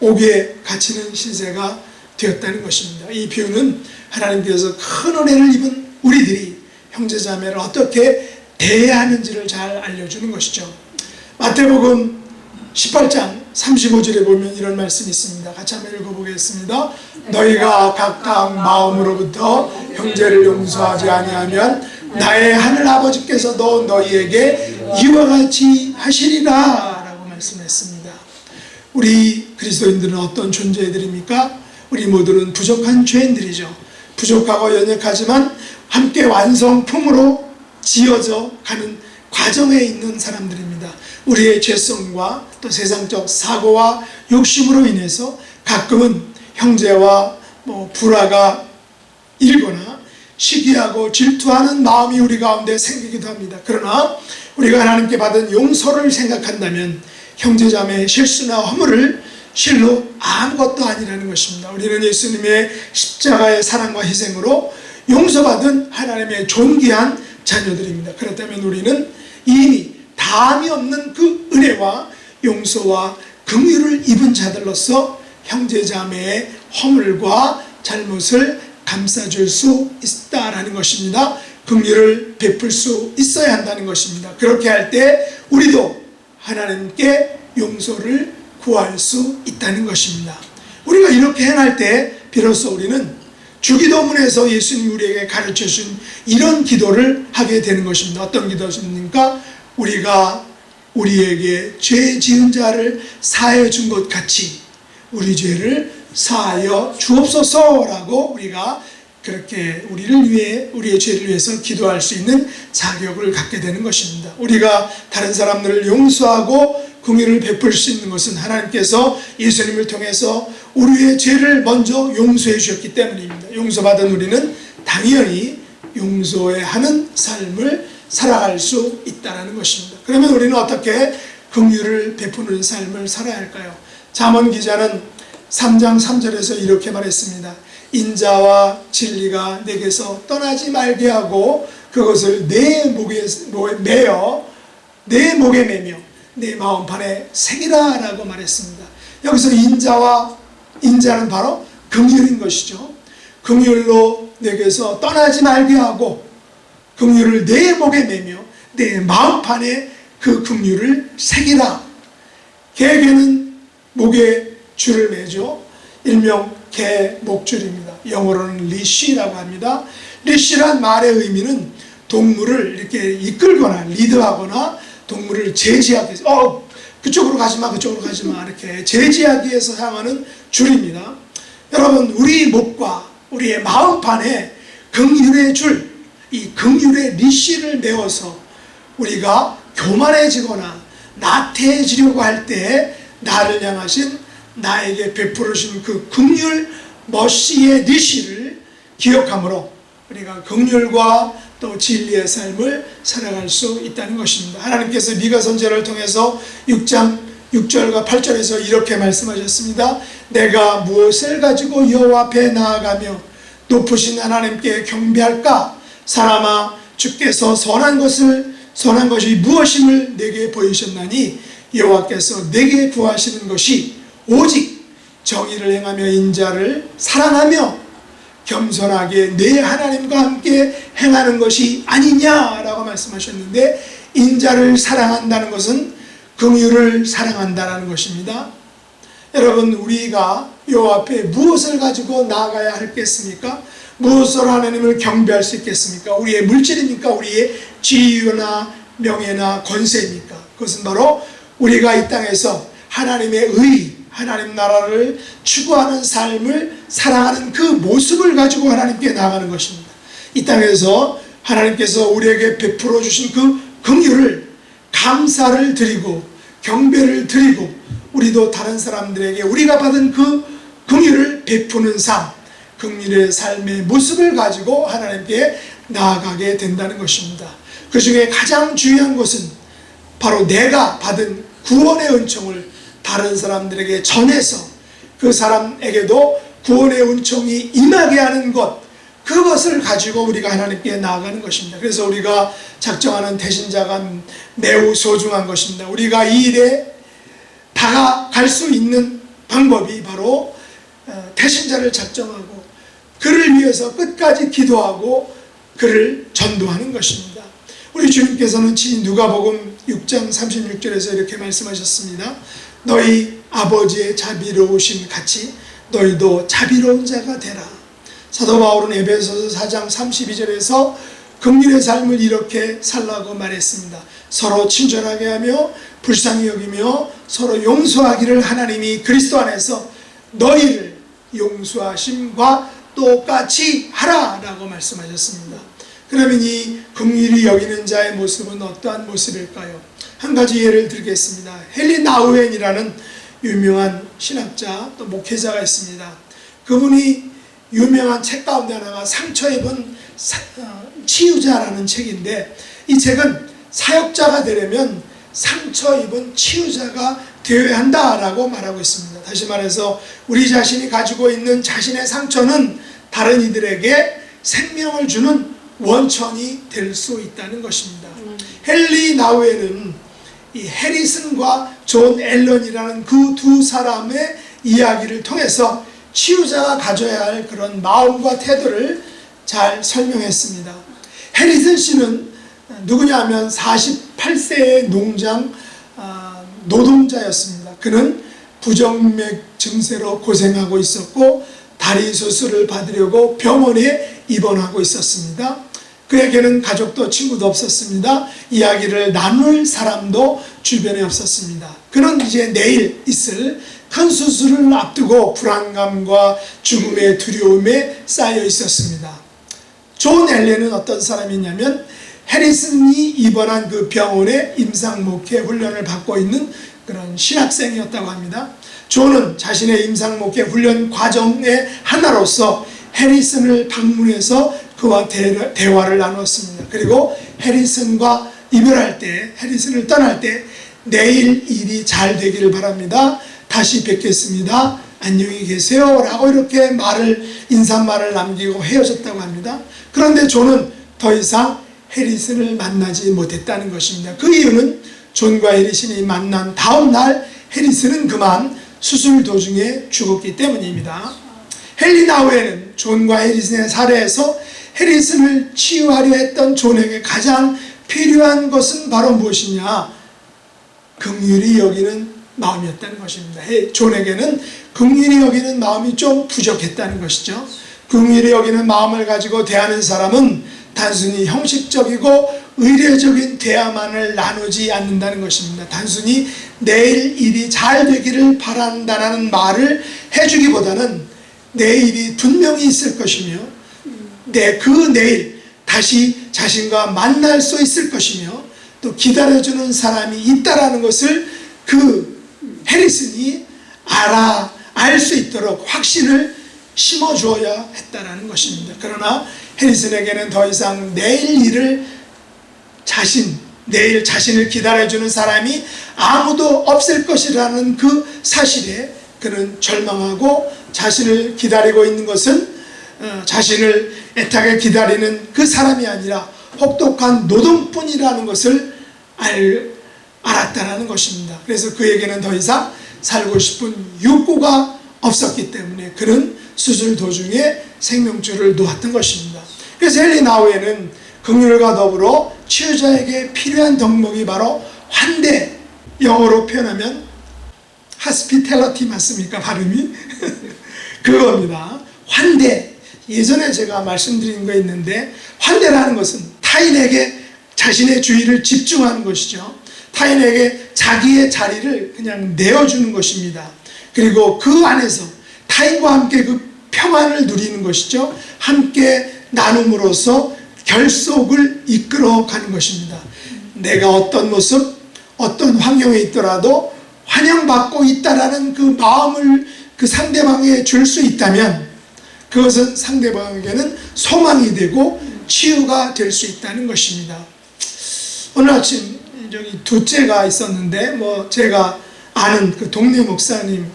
옥에 갇히는 신세가 되었다는 것입니다. 이 비유는 하나님께서 큰 은혜를 입은 우리들이 형제자매를 어떻게 대해야 하는지를 잘 알려주는 것이죠. 마태복음 18장 35절에 보면 이런 말씀이 있습니다. 같이 한번 읽어보겠습니다. 너희가 각각 마음으로부터 형제를 용서하지 아니하면 나의 하늘 아버지께서도 너희에게 이와 같이 하시리라 라고 말씀했습니다. 우리 그리스도인들은 어떤 존재들입니까? 우리 모두는 부족한 죄인들이죠. 부족하고 연약하지만 함께 완성품으로 지어져 가는 과정에 있는 사람들입니다. 우리의 죄성과 또 세상적 사고와 욕심으로 인해서 가끔은 형제와 불화가 일거나 시기하고 질투하는 마음이 우리 가운데 생기기도 합니다. 그러나 우리가 하나님께 받은 용서를 생각한다면 형제자매의 실수나 허물을 실로 아무것도 아니라는 것입니다. 우리는 예수님의 십자가의 사랑과 희생으로 용서받은 하나님의 존귀한 자녀들입니다. 그렇다면 우리는 이미 다함이 없는 그 은혜와 용서와 긍휼을 입은 자들로서 형제자매의 허물과 잘못을 감싸줄 수 있다라는 것입니다. 긍휼을 베풀 수 있어야 한다는 것입니다. 그렇게 할 때 우리도 하나님께 용서를 구할 수 있다는 것입니다. 우리가 이렇게 행할 때 비로소 우리는 주기도문에서 예수님이 우리에게 가르쳐주신 이런 기도를 하게 되는 것입니다. 어떤 기도입니까? 우리가 우리에게 죄 지은 자를 사하여 준 것 같이 우리 죄를 사하여 주옵소서라고 우리가 그렇게 우리를 위해, 우리의 죄를 위해서 기도할 수 있는 자격을 갖게 되는 것입니다. 우리가 다른 사람들을 용서하고 긍휼을 베풀 수 있는 것은 하나님께서 예수님을 통해서 우리의 죄를 먼저 용서해 주셨기 때문입니다. 용서받은 우리는 당연히 용서하는 삶을 살아갈 수 있다는 것입니다. 그러면 우리는 어떻게 긍휼을 베푸는 삶을 살아야 할까요? 잠언 기자는 3장 3절에서 이렇게 말했습니다. 인자와 진리가 내게서 떠나지 말게 하고 그것을 내 목에 매며 내 마음판에 새기라 라고 말했습니다. 여기서 인자는 바로 긍휼인 것이죠. 긍휼로 내게서 떠나지 말게 하고 긍휼을 내 목에 매며 내 마음판에 그 긍휼을 새기라. 개는 목에 줄을 매죠. 일명 개 목줄입니다. 영어로는 리쉬라고 합니다. 리쉬란 말의 의미는 동물을 이렇게 이끌거나 리드하거나 동물을 제지하기 위해서 그쪽으로 가지마 이렇게 제지하기 위해서 사용하는 줄입니다. 여러분, 우리 목과 우리의 마음판에 긍휼의 줄, 이 긍휼의 리쉬를 메어서 우리가 교만해지거나 나태해지려고 할 때 나를 향하신 나에게 베풀으신 그 긍휼 머시의 리쉬를 기억함으로 우리가 긍휼과 또 진리의 삶을 살아갈 수 있다는 것입니다. 하나님께서 미가 선지자를 통해서 6장 6절과 8절에서 이렇게 말씀하셨습니다. 내가 무엇을 가지고 여호와 앞에 나아가며 높으신 하나님께 경배할까? 사람아, 주께서 선한 것이 무엇임을 내게 보이셨나니 여호와께서 내게 구하시는 것이 오직 정의를 행하며 인자를 사랑하며 겸손하게 내 하나님과 함께 행하는 것이 아니냐라고 말씀하셨는데, 인자를 사랑한다는 것은 긍휼을 사랑한다는 것입니다. 여러분, 우리가 요 앞에 무엇을 가지고 나아가야 하겠습니까? 무엇으로 하나님을 경배할 수 있겠습니까? 우리의 물질입니까? 우리의 지위나 명예나 권세입니까? 그것은 바로 우리가 이 땅에서 하나님의 의, 하나님 나라를 추구하는 삶을 사랑하는 그 모습을 가지고 하나님께 나아가는 것입니다. 이 땅에서 하나님께서 우리에게 베풀어 주신 그 긍휼을 감사를 드리고 경배를 드리고, 우리도 다른 사람들에게 우리가 받은 그 긍휼을 베푸는 삶, 긍휼의 삶의 모습을 가지고 하나님께 나아가게 된다는 것입니다. 그 중에 가장 중요한 것은 바로 내가 받은 구원의 은총을 다른 사람들에게 전해서 그 사람에게도 구원의 은총이 임하게 하는 것, 그것을 가지고 우리가 하나님께 나아가는 것입니다. 그래서 우리가 작정하는 대신자가 매우 소중한 것입니다. 우리가 이 일에 다가갈 수 있는 방법이 바로 대신자를 작정하고 그를 위해서 끝까지 기도하고 그를 전도하는 것입니다. 우리 주님께서는 누가복음 6장 36절에서 이렇게 말씀하셨습니다. 너희 아버지의 자비로우심 같이 너희도 자비로운 자가 되라. 사도 바울은 에베소서 4장 32절에서 긍휼의 삶을 이렇게 살라고 말했습니다. 서로 친절하게 하며 불쌍히 여기며 서로 용서하기를 하나님이 그리스도 안에서 너희를 용서하심과 똑같이 하라라고 말씀하셨습니다. 그러면 이 긍휼히 여기는 자의 모습은 어떠한 모습일까요? 한 가지 예를 들겠습니다. 헨리 나우엔이라는 유명한 신학자 또 목회자가 있습니다. 그분이 유명한 책 가운데 하나가 상처 입은 치유자라는 책인데, 이 책은 사역자가 되려면 상처 입은 치유자가 되어야 한다라고 말하고 있습니다. 다시 말해서 우리 자신이 가지고 있는 자신의 상처는 다른 이들에게 생명을 주는 원천이 될 수 있다는 것입니다. 헨리 나우엔은 이 해리슨과 존 앨런이라는 그 두 사람의 이야기를 통해서 치유자가 가져야 할 그런 마음과 태도를 잘 설명했습니다. 해리슨 씨는 누구냐 하면 48세의 농장 노동자였습니다. 그는 부정맥 증세로 고생하고 있었고 다리 수술을 받으려고 병원에 입원하고 있었습니다. 그에게는 가족도 친구도 없었습니다. 이야기를 나눌 사람도 주변에 없었습니다. 그는 이제 내일 있을 큰 수술을 앞두고 불안감과 죽음의 두려움에 쌓여 있었습니다. 존 앨런은 어떤 사람이냐면 해리슨이 입원한 그 병원에 임상목회 훈련을 받고 있는 그런 신학생이었다고 합니다. 존은 자신의 임상목회 훈련 과정의 하나로서 해리슨을 방문해서 그와 대화를 나눴습니다. 그리고 해리슨과 이별할 때, 해리슨을 떠날 때 내일 일이 잘 되기를 바랍니다. 다시 뵙겠습니다. 안녕히 계세요. 라고 이렇게 인사말을 남기고 헤어졌다고 합니다. 그런데 존은 더 이상 해리슨을 만나지 못했다는 것입니다. 그 이유는 존과 해리슨이 만난 다음 날 해리슨은 그만 수술 도중에 죽었기 때문입니다. 헨리 나우엔은 존과 해리슨의 사례에서 해리슨을 치유하려 했던 존에게 가장 필요한 것은 바로 무엇이냐? 긍휼히 여기는 마음이었다는 것입니다. 존에게는 긍휼히 여기는 마음이 좀 부족했다는 것이죠. 긍휼히 여기는 마음을 가지고 대하는 사람은 단순히 형식적이고 의례적인 대화만을 나누지 않는다는 것입니다. 단순히 내일 일이 잘 되기를 바란다는 말을 해주기보다는 내일이 분명히 있을 것이며 그 내일 다시 자신과 만날 수 있을 것이며 또 기다려주는 사람이 있다라는 것을 그 해리슨이 알 수 있도록 확신을 심어주어야 했다라는 것입니다. 그러나 해리슨에게는 더 이상 내일 자신을 기다려주는 사람이 아무도 없을 것이라는 그 사실에 그는 절망하고 자신을 기다리고 있는 것은 자신을 애타게 기다리는 그 사람이 아니라 혹독한 노동뿐이라는 것을 알았다는 것입니다. 그래서 그에게는 더 이상 살고 싶은 욕구가 없었기 때문에 그는 수술 도중에 생명줄을 놓았던 것입니다. 그래서 헨리 나우에는 긍휼과 더불어 치유자에게 필요한 덕목이 바로 환대, 영어로 표현하면 hospitality 맞습니까? 발음이? 그겁니다. 환대. 예전에 제가 말씀드린 거 있는데 환대라는 것은 타인에게 자신의 주의를 집중하는 것이죠. 타인에게 자기의 자리를 그냥 내어주는 것입니다. 그리고 그 안에서 타인과 함께 그 평안을 누리는 것이죠. 함께 나눔으로써 결속을 이끌어가는 것입니다. 내가 어떤 모습, 어떤 환경에 있더라도 환영받고 있다라는 그 마음을 그 상대방에게 줄 수 있다면 그것은 상대방에게는 소망이 되고 치유가 될 수 있다는 것입니다. 오늘 아침 저기 둘째가 있었는데 뭐 제가 아는 그 동네 목사님을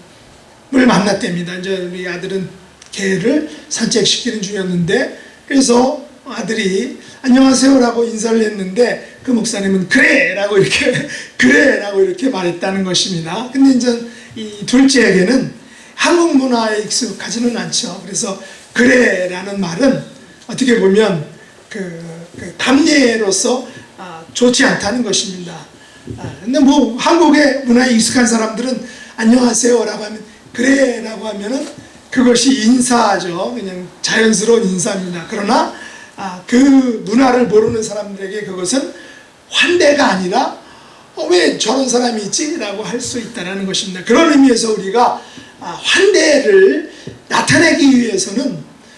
만났답니다. 이제 우리 아들은 개를 산책시키는 중이었는데 그래서 아들이 안녕하세요라고 인사를 했는데 그 목사님은 그래라고 이렇게 말했다는 것입니다. 근데 이제 이 둘째에게는 한국 문화에 익숙하지는 않죠. 그래서 그래라는 말은 어떻게 보면 그 담례로서 좋지 않다는 것입니다. 근데 뭐 한국의 문화에 익숙한 사람들은 안녕하세요라고 하면 그래라고 하면은 그것이 인사죠. 그냥 자연스러운 인사입니다. 그러나 그 문화를 모르는 사람들에게 그것은 환대가 아니라 왜 저런 사람이 있지? 라고 할 수 있다는 것입니다. 그런 의미에서 우리가 환대를 나타내기 위해서는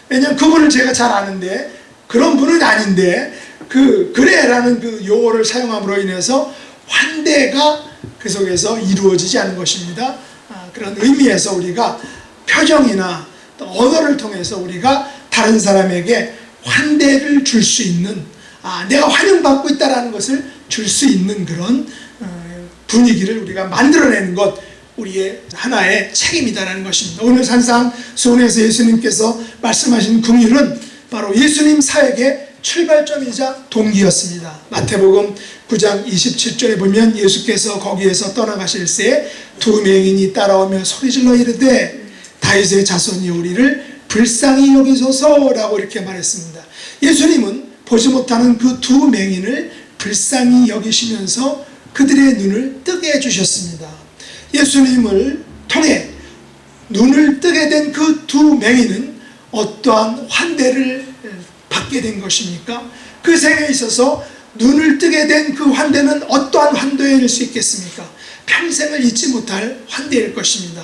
왜냐하면 그분을 제가 잘 아는데 그런 분은 아닌데 그래라는 그 용어를 사용함으로 인해서 환대가 그 속에서 이루어지지 않는 것입니다. 그런 의미에서 우리가 표정이나 또 언어를 통해서 우리가 다른 사람에게 환대를 줄 수 있는 내가 환영받고 있다는 것을 줄 수 있는 그런 분위기를 우리가 만들어내는 것 우리의 하나의 책임이다라는 것입니다. 오늘 산상 수훈에서 예수님께서 말씀하신 긍휼은 바로 예수님 사역의 출발점이자 동기였습니다. 마태복음 9장 27절에 보면 예수께서 거기에서 떠나가실새 두 맹인이 따라오며 소리질러 이르되 다윗의 자손이 우리를 불쌍히 여기소서라고 이렇게 말했습니다. 예수님은 보지 못하는 그 두 맹인을 불쌍히 여기시면서 그들의 눈을 뜨게 해주셨습니다. 예수님을 통해 눈을 뜨게 된 그 두 맹인은 어떠한 환대를 받게 된 것입니까? 그 생에 있어서 눈을 뜨게 된 그 환대는 어떠한 환대일 수 있겠습니까? 평생을 잊지 못할 환대일 것입니다.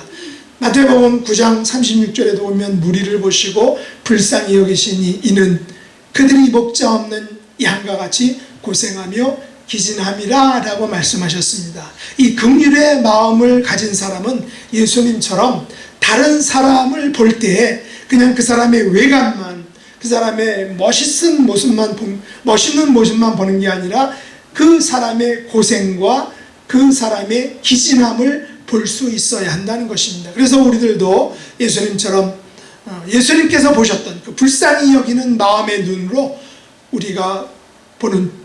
마태복음 9장 36절에도 보면 무리를 보시고 불쌍히 여기시니 이는 그들이 목자 없는 양과 같이 고생하며 기진함이라 라고 말씀하셨습니다. 이 긍휼의 마음을 가진 사람은 예수님처럼 다른 사람을 볼 때에 그냥 그 사람의 외관만 그 사람의 멋있는 모습만 보는 게 아니라 그 사람의 고생과 그 사람의 기진함을 볼 수 있어야 한다는 것입니다. 그래서 우리들도 예수님처럼 예수님께서 보셨던 그 불쌍히 여기는 마음의 눈으로 우리가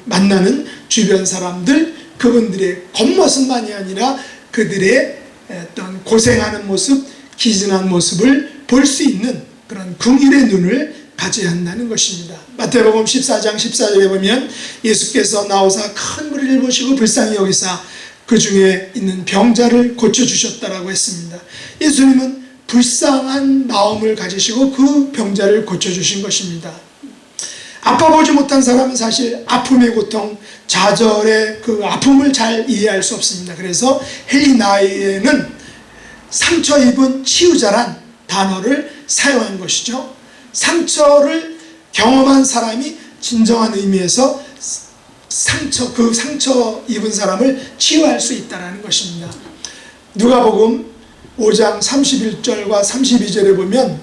만나는 주변 사람들 그분들의 겉모습만이 아니라 그들의 어떤 고생하는 모습, 기진한 모습을 볼 수 있는 그런 긍휼의 눈을 가져야 한다는 것입니다. 마태복음 14장 14절에 보면 예수께서 나오사 큰 무리를 보시고 불쌍히 여기사 그 중에 있는 병자를 고쳐주셨다라고 했습니다. 예수님은 불쌍한 마음을 가지시고 그 병자를 고쳐주신 것입니다. 아파보지 못한 사람은 사실 아픔의 고통, 좌절의 그 아픔을 잘 이해할 수 없습니다. 그래서 헨리 나우에는 상처 입은 치유자란 단어를 사용한 것이죠. 상처를 경험한 사람이 진정한 의미에서 그 상처 입은 사람을 치유할 수 있다는 것입니다. 누가복음 5장 31절과 32절에 보면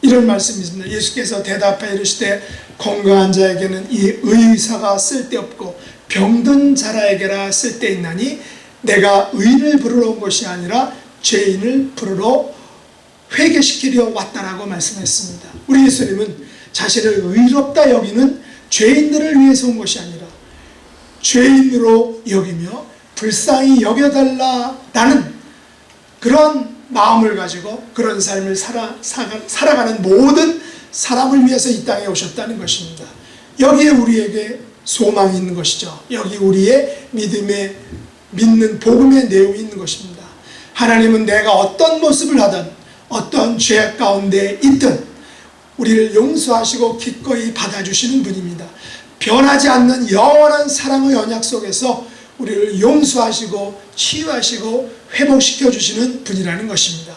이런 말씀이 있습니다. 예수께서 대답하여 이르시되 건강한 자에게는 이 의사가 쓸데없고 병든 자라에게라 쓸데있나니 내가 의인을 부르러 온 것이 아니라 죄인을 부르러 회개시키려 왔다라고 말씀했습니다. 우리 예수님은 자신을 의롭다 여기는 죄인들을 위해서 온 것이 아니라 죄인으로 여기며 불쌍히 여겨달라라는 그런 마음을 가지고 그런 삶을 살아가는 모든 사람을 위해서 이 땅에 오셨다는 것입니다. 여기에 우리에게 소망이 있는 것이죠. 여기 우리의 믿는 복음의 내용이 있는 것입니다. 하나님은 내가 어떤 모습을 하든 어떤 죄 가운데 있든 우리를 용서하시고 기꺼이 받아주시는 분입니다. 변하지 않는 영원한 사랑의 언약 속에서 우리를 용서하시고 치유하시고 회복시켜 주시는 분이라는 것입니다.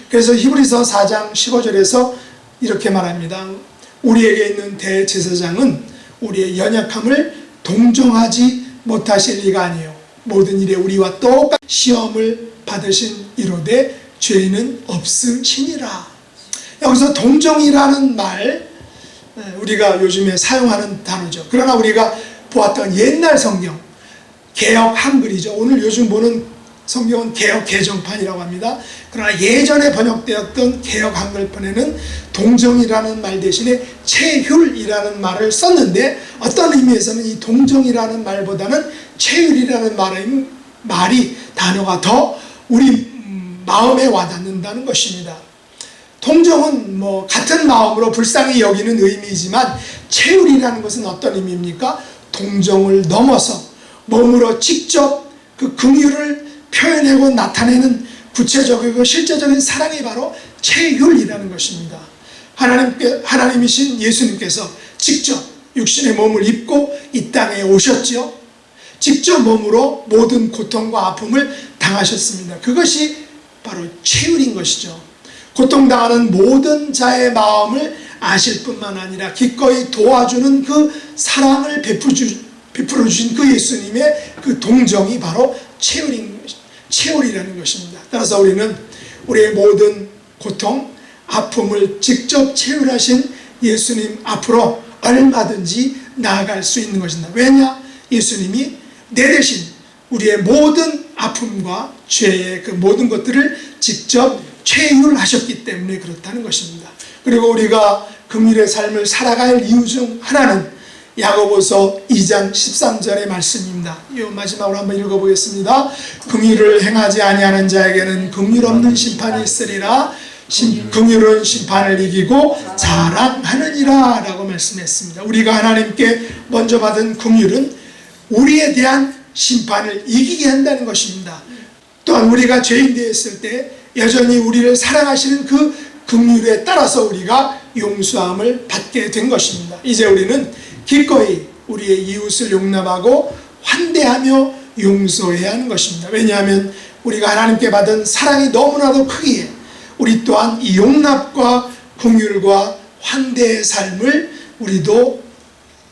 그래서 히브리서 4장 15절에서 이렇게 말합니다. 우리에게 있는 대제사장은 우리의 연약함을 동정하지 못하실 리가 아니요 모든 일에 우리와 똑같이 시험을 받으신 이로되 죄는 없으시니라. 여기서 동정이라는 말, 우리가 요즘에 사용하는 단어죠. 그러나 우리가 보았던 옛날 성경, 개역 한글이죠. 오늘 요즘 보는 성경은 개역 개정판이라고 합니다. 그러나 예전에 번역되었던 개역 한글판에는 동정이라는 말 대신에 체휼이라는 말을 썼는데, 어떤 의미에서는 이 동정이라는 말보다는 체휼이라는 단어가 더 우리 마음에 와닿는다는 것입니다. 동정은 같은 마음으로 불쌍히 여기는 의미이지만, 체휼이라는 것은 어떤 의미입니까? 동정을 넘어서 몸으로 직접 그 긍휼을 표현하고 나타내는 구체적이고 실제적인 사랑이 바로 체휼이라는 것입니다. 하나님이신 예수님께서 직접 육신의 몸을 입고 이 땅에 오셨죠. 직접 몸으로 모든 고통과 아픔을 당하셨습니다. 그것이 바로 체휼인 것이죠. 고통당하는 모든 자의 마음을 아실 뿐만 아니라 기꺼이 도와주는 그 사랑을 베풀어 주신 그 예수님의 그 동정이 바로 체휼이라는 것입니다. 따라서 우리는 우리의 모든 고통, 아픔을 직접 체휼하신 예수님 앞으로 얼마든지 나아갈 수 있는 것입니다. 왜냐? 예수님이 내 대신 우리의 모든 아픔과 죄의 그 모든 것들을 직접 체휼하셨기 때문에 그렇다는 것입니다. 그리고 우리가 긍휼의 삶을 살아갈 이유 중 하나는 야고보서 2장 13절의 말씀입니다. 이 마지막으로 한번 읽어보겠습니다. 긍휼을 행하지 아니하는 자에게는 긍휼 없는 심판이 있으리라. 긍휼은 심판을 이기고 자랑하느니라 라고 말씀했습니다. 우리가 하나님께 먼저 받은 긍휼은 우리에 대한 심판을 이기게 한다는 것입니다. 또한 우리가 죄인 되었을 때 여전히 우리를 사랑하시는 그 긍휼에 따라서 우리가 용서함을 받게 된 것입니다. 이제 우리는 기꺼이 우리의 이웃을 용납하고 환대하며 용서해야 하는 것입니다. 왜냐하면 우리가 하나님께 받은 사랑이 너무나도 크기에 우리 또한 이 용납과 긍휼과 환대의 삶을 우리도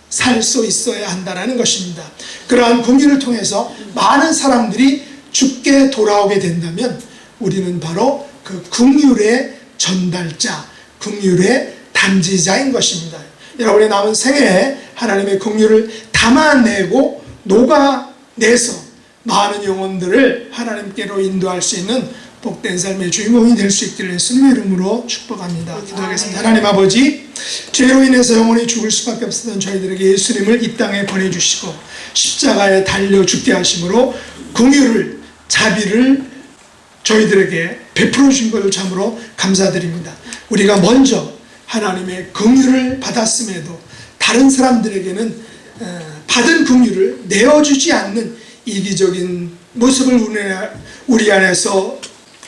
살 수 있어야 한다는 것입니다. 그러한 긍휼을 통해서 많은 사람들이 죽게 돌아오게 된다면 우리는 바로 그 긍휼의 전달자, 긍휼의 단지자인 것입니다. 여러분의 남은 생애에 하나님의 긍휼을 담아내고 녹아내서 많은 영혼들을 하나님께로 인도할 수 있는 복된 삶의 주인공이 될 수 있기를 예수님의 이름으로 축복합니다. 기도하겠습니다. 하나님 아버지, 죄로 인해서 영원히 죽을 수밖에 없었던 저희들에게 예수님을 이 땅에 보내주시고 십자가에 달려 죽게 하심으로 긍휼을, 자비를 저희들에게 베풀어 주신 것을 참으로 감사드립니다. 우리가 먼저 하나님의 긍휼을 받았음에도 다른 사람들에게는 받은 긍휼을 내어주지 않는 이기적인 모습을 우리 안에서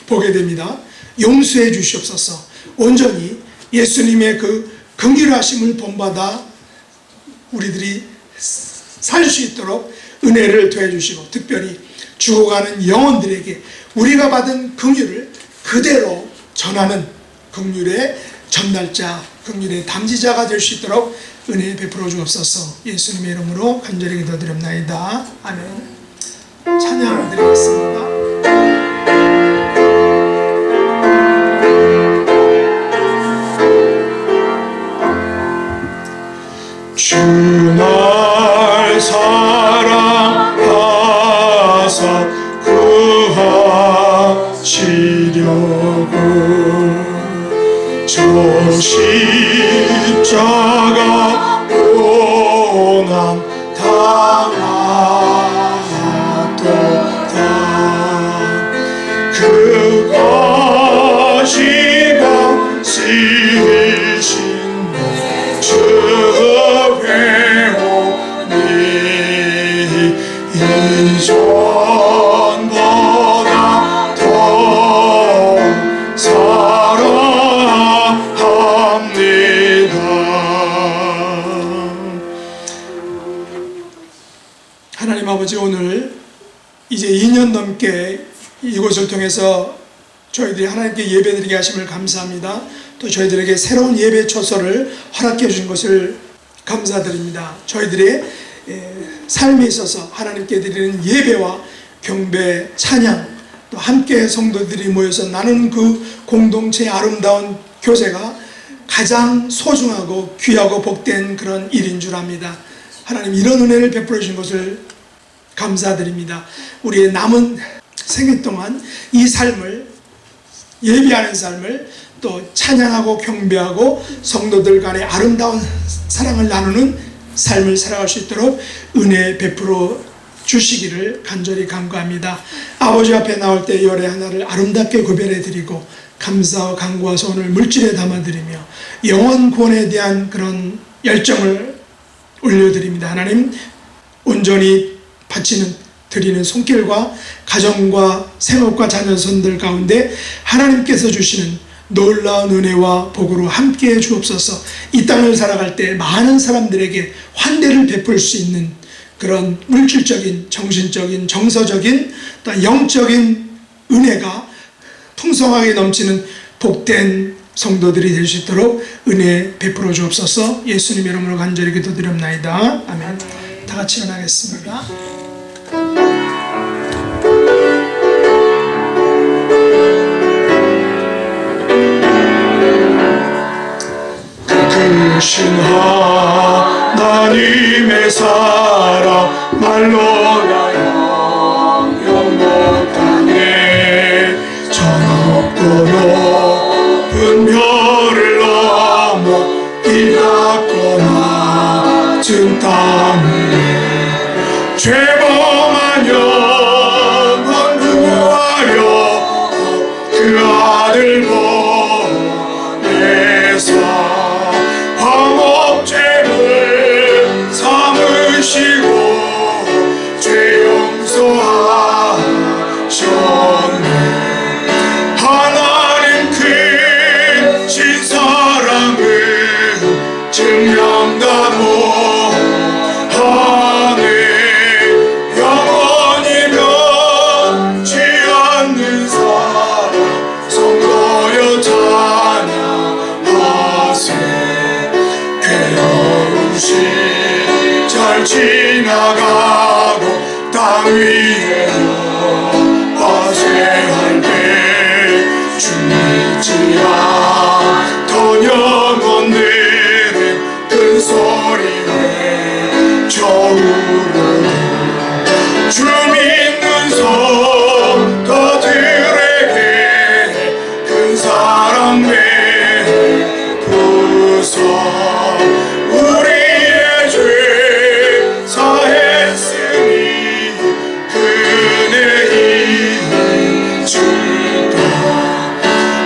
보게 됩니다. 용서해 주시옵소서. 온전히 예수님의 그 긍휼하심을 본받아 우리들이 살 수 있도록 은혜를 더해 주시고, 특별히 죽어가는 영혼들에게 우리가 받은 긍휼을 그대로 전하는 긍휼의 전달자, 긍휼의 담지자가 될 수 있도록 은혜 베풀어 주옵소서. 예수님의 이름으로 간절히 기도드립나이다. 아멘. 찬양을 드리겠습니다. 주 날 사랑하사 구하시려고 저 십자가 고난 당하였도다. 그가 전보다 더 사랑합니다. 하나님 아버지, 오늘 이제 2년 넘게 이곳을 통해서 저희들이 하나님께 예배드리게 하심을 감사합니다. 또 저희들에게 새로운 예배 초소를 허락해 주신 것을 감사드립니다. 저희들의 삶에 있어서 하나님께 드리는 예배와 경배, 찬양, 또 함께 성도들이 모여서 나누는 그 공동체의 아름다운 교제가 가장 소중하고 귀하고 복된 그런 일인 줄 압니다. 하나님, 이런 은혜를 베풀어 주신 것을 감사드립니다. 우리의 남은 생애 동안 이 삶을, 예배하는 삶을 또 찬양하고 경배하고 성도들 간의 아름다운 사랑을 나누는 삶을 살아갈 수 있도록 은혜 베풀어 주시기를 간절히 간구합니다. 아버지 앞에 나올 때 열의 하나를 아름답게 구별해 드리고 감사와 간구와 소원을 물질에 담아드리며 영원 구원에 대한 그런 열정을 올려드립니다. 하나님, 온전히 바치는 드리는 손길과 가정과 생업과 자녀손들 가운데 하나님께서 주시는 놀라운 은혜와 복으로 함께해 주옵소서. 이 땅을 살아갈 때 많은 사람들에게 환대를 베풀 수 있는 그런 물질적인, 정신적인, 정서적인, 또 영적인 은혜가 풍성하게 넘치는 복된 성도들이 될 수 있도록 은혜 베풀어 주옵소서. 예수님 이름으로 간절히 기도드립나이다. 아멘. 다 같이 일어나겠습니다. 크신 하나님의 사랑 말로 다 영영 못하네. 저 높고 높은 별을 넘어 길 닦고 낮은 땅에 죄범한 영혼 구하려 그 아들 보내사 죄를 삼으시고 죄 용서하셨네. 하나님 크신 사랑을 증명다 못하네. 영원히 변치 않는 사랑 성도여 찬양하세. 괴로운 시절 지나가고 땅 위에 화쇠할 때 주님지 않던 영혼들은 큰 소리 외쳐우르는 주 믿는 성도들에게 큰 사랑 베푸소. 우리의 죄 사했으니 그네 힘을 주다.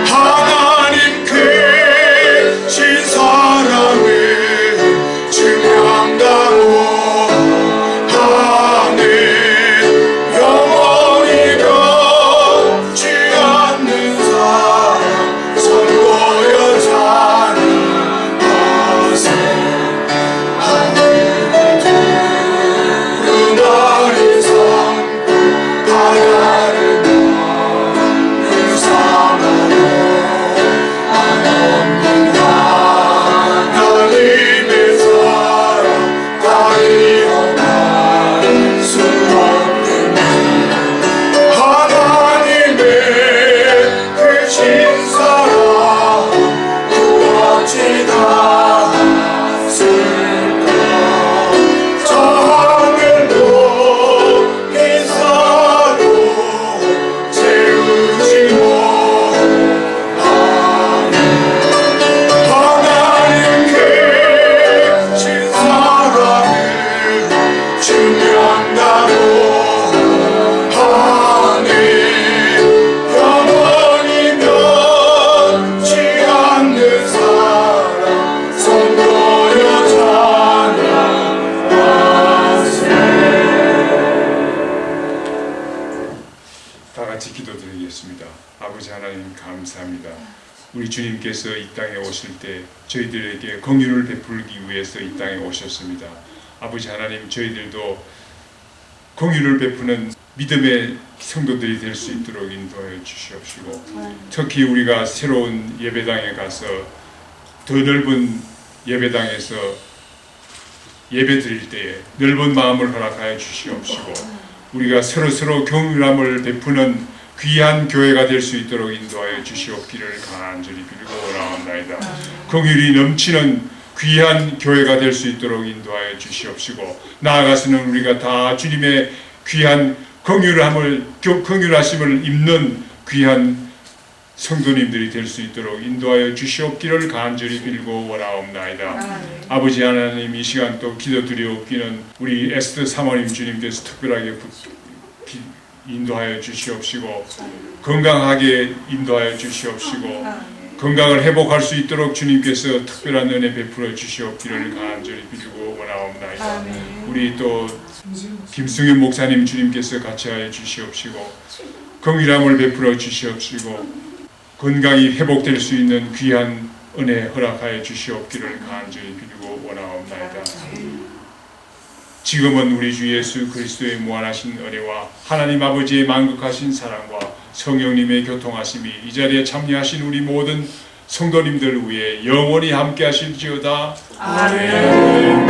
하나님 크신 사랑을 증명다 감사합니다. 우리 주님께서 이 땅에 오실 때 저희들에게 긍휼을 베풀기 위해서 이 땅에 오셨습니다. 아버지 하나님, 저희들도 긍휼을 베푸는 믿음의 성도들이 될 수 있도록 인도하여 주시옵시고, 특히 우리가 새로운 예배당에 가서 더 넓은 예배당에서 예배 드릴 때에 넓은 마음을 허락하여 주시옵시고, 우리가 서로 긍휼함을 베푸는 귀한 교회가 될 수 있도록 인도하여 주시옵기를 간절히 빌고 원하옵나이다. 긍휼이 넘치는 귀한 교회가 될 수 있도록 인도하여 주시옵시고, 나아가서는 우리가 다 주님의 귀한 긍휼하심을 입는 귀한 성도님들이 될 수 있도록 인도하여 주시옵기를 간절히 빌고 원하옵나이다. 아버지 하나님, 이 시간 또 기도드리옵기는 우리 에스더 사모님 주님께서 특별하게 인도하여 주시옵시고, 건강하게 인도하여 주시옵시고, 건강을 회복할 수 있도록 주님께서 특별한 은혜 베풀어 주시옵기를 간절히 빌고 원하옵나이다. 우리 또 김승윤 목사님 주님께서 같이 하여 주시옵시고, 긍휼함을 베풀어 주시옵시고, 건강이 회복될 수 있는 귀한 은혜 허락하여 주시옵기를 간절히 빌고 원하옵나이다. 지금은 우리 주 예수 그리스도의 무한하신 은혜와 하나님 아버지의 만극하신 사랑과 성령님의 교통하심이 이 자리에 참여하신 우리 모든 성도님들 위해 영원히 함께 하실지어다. 아멘.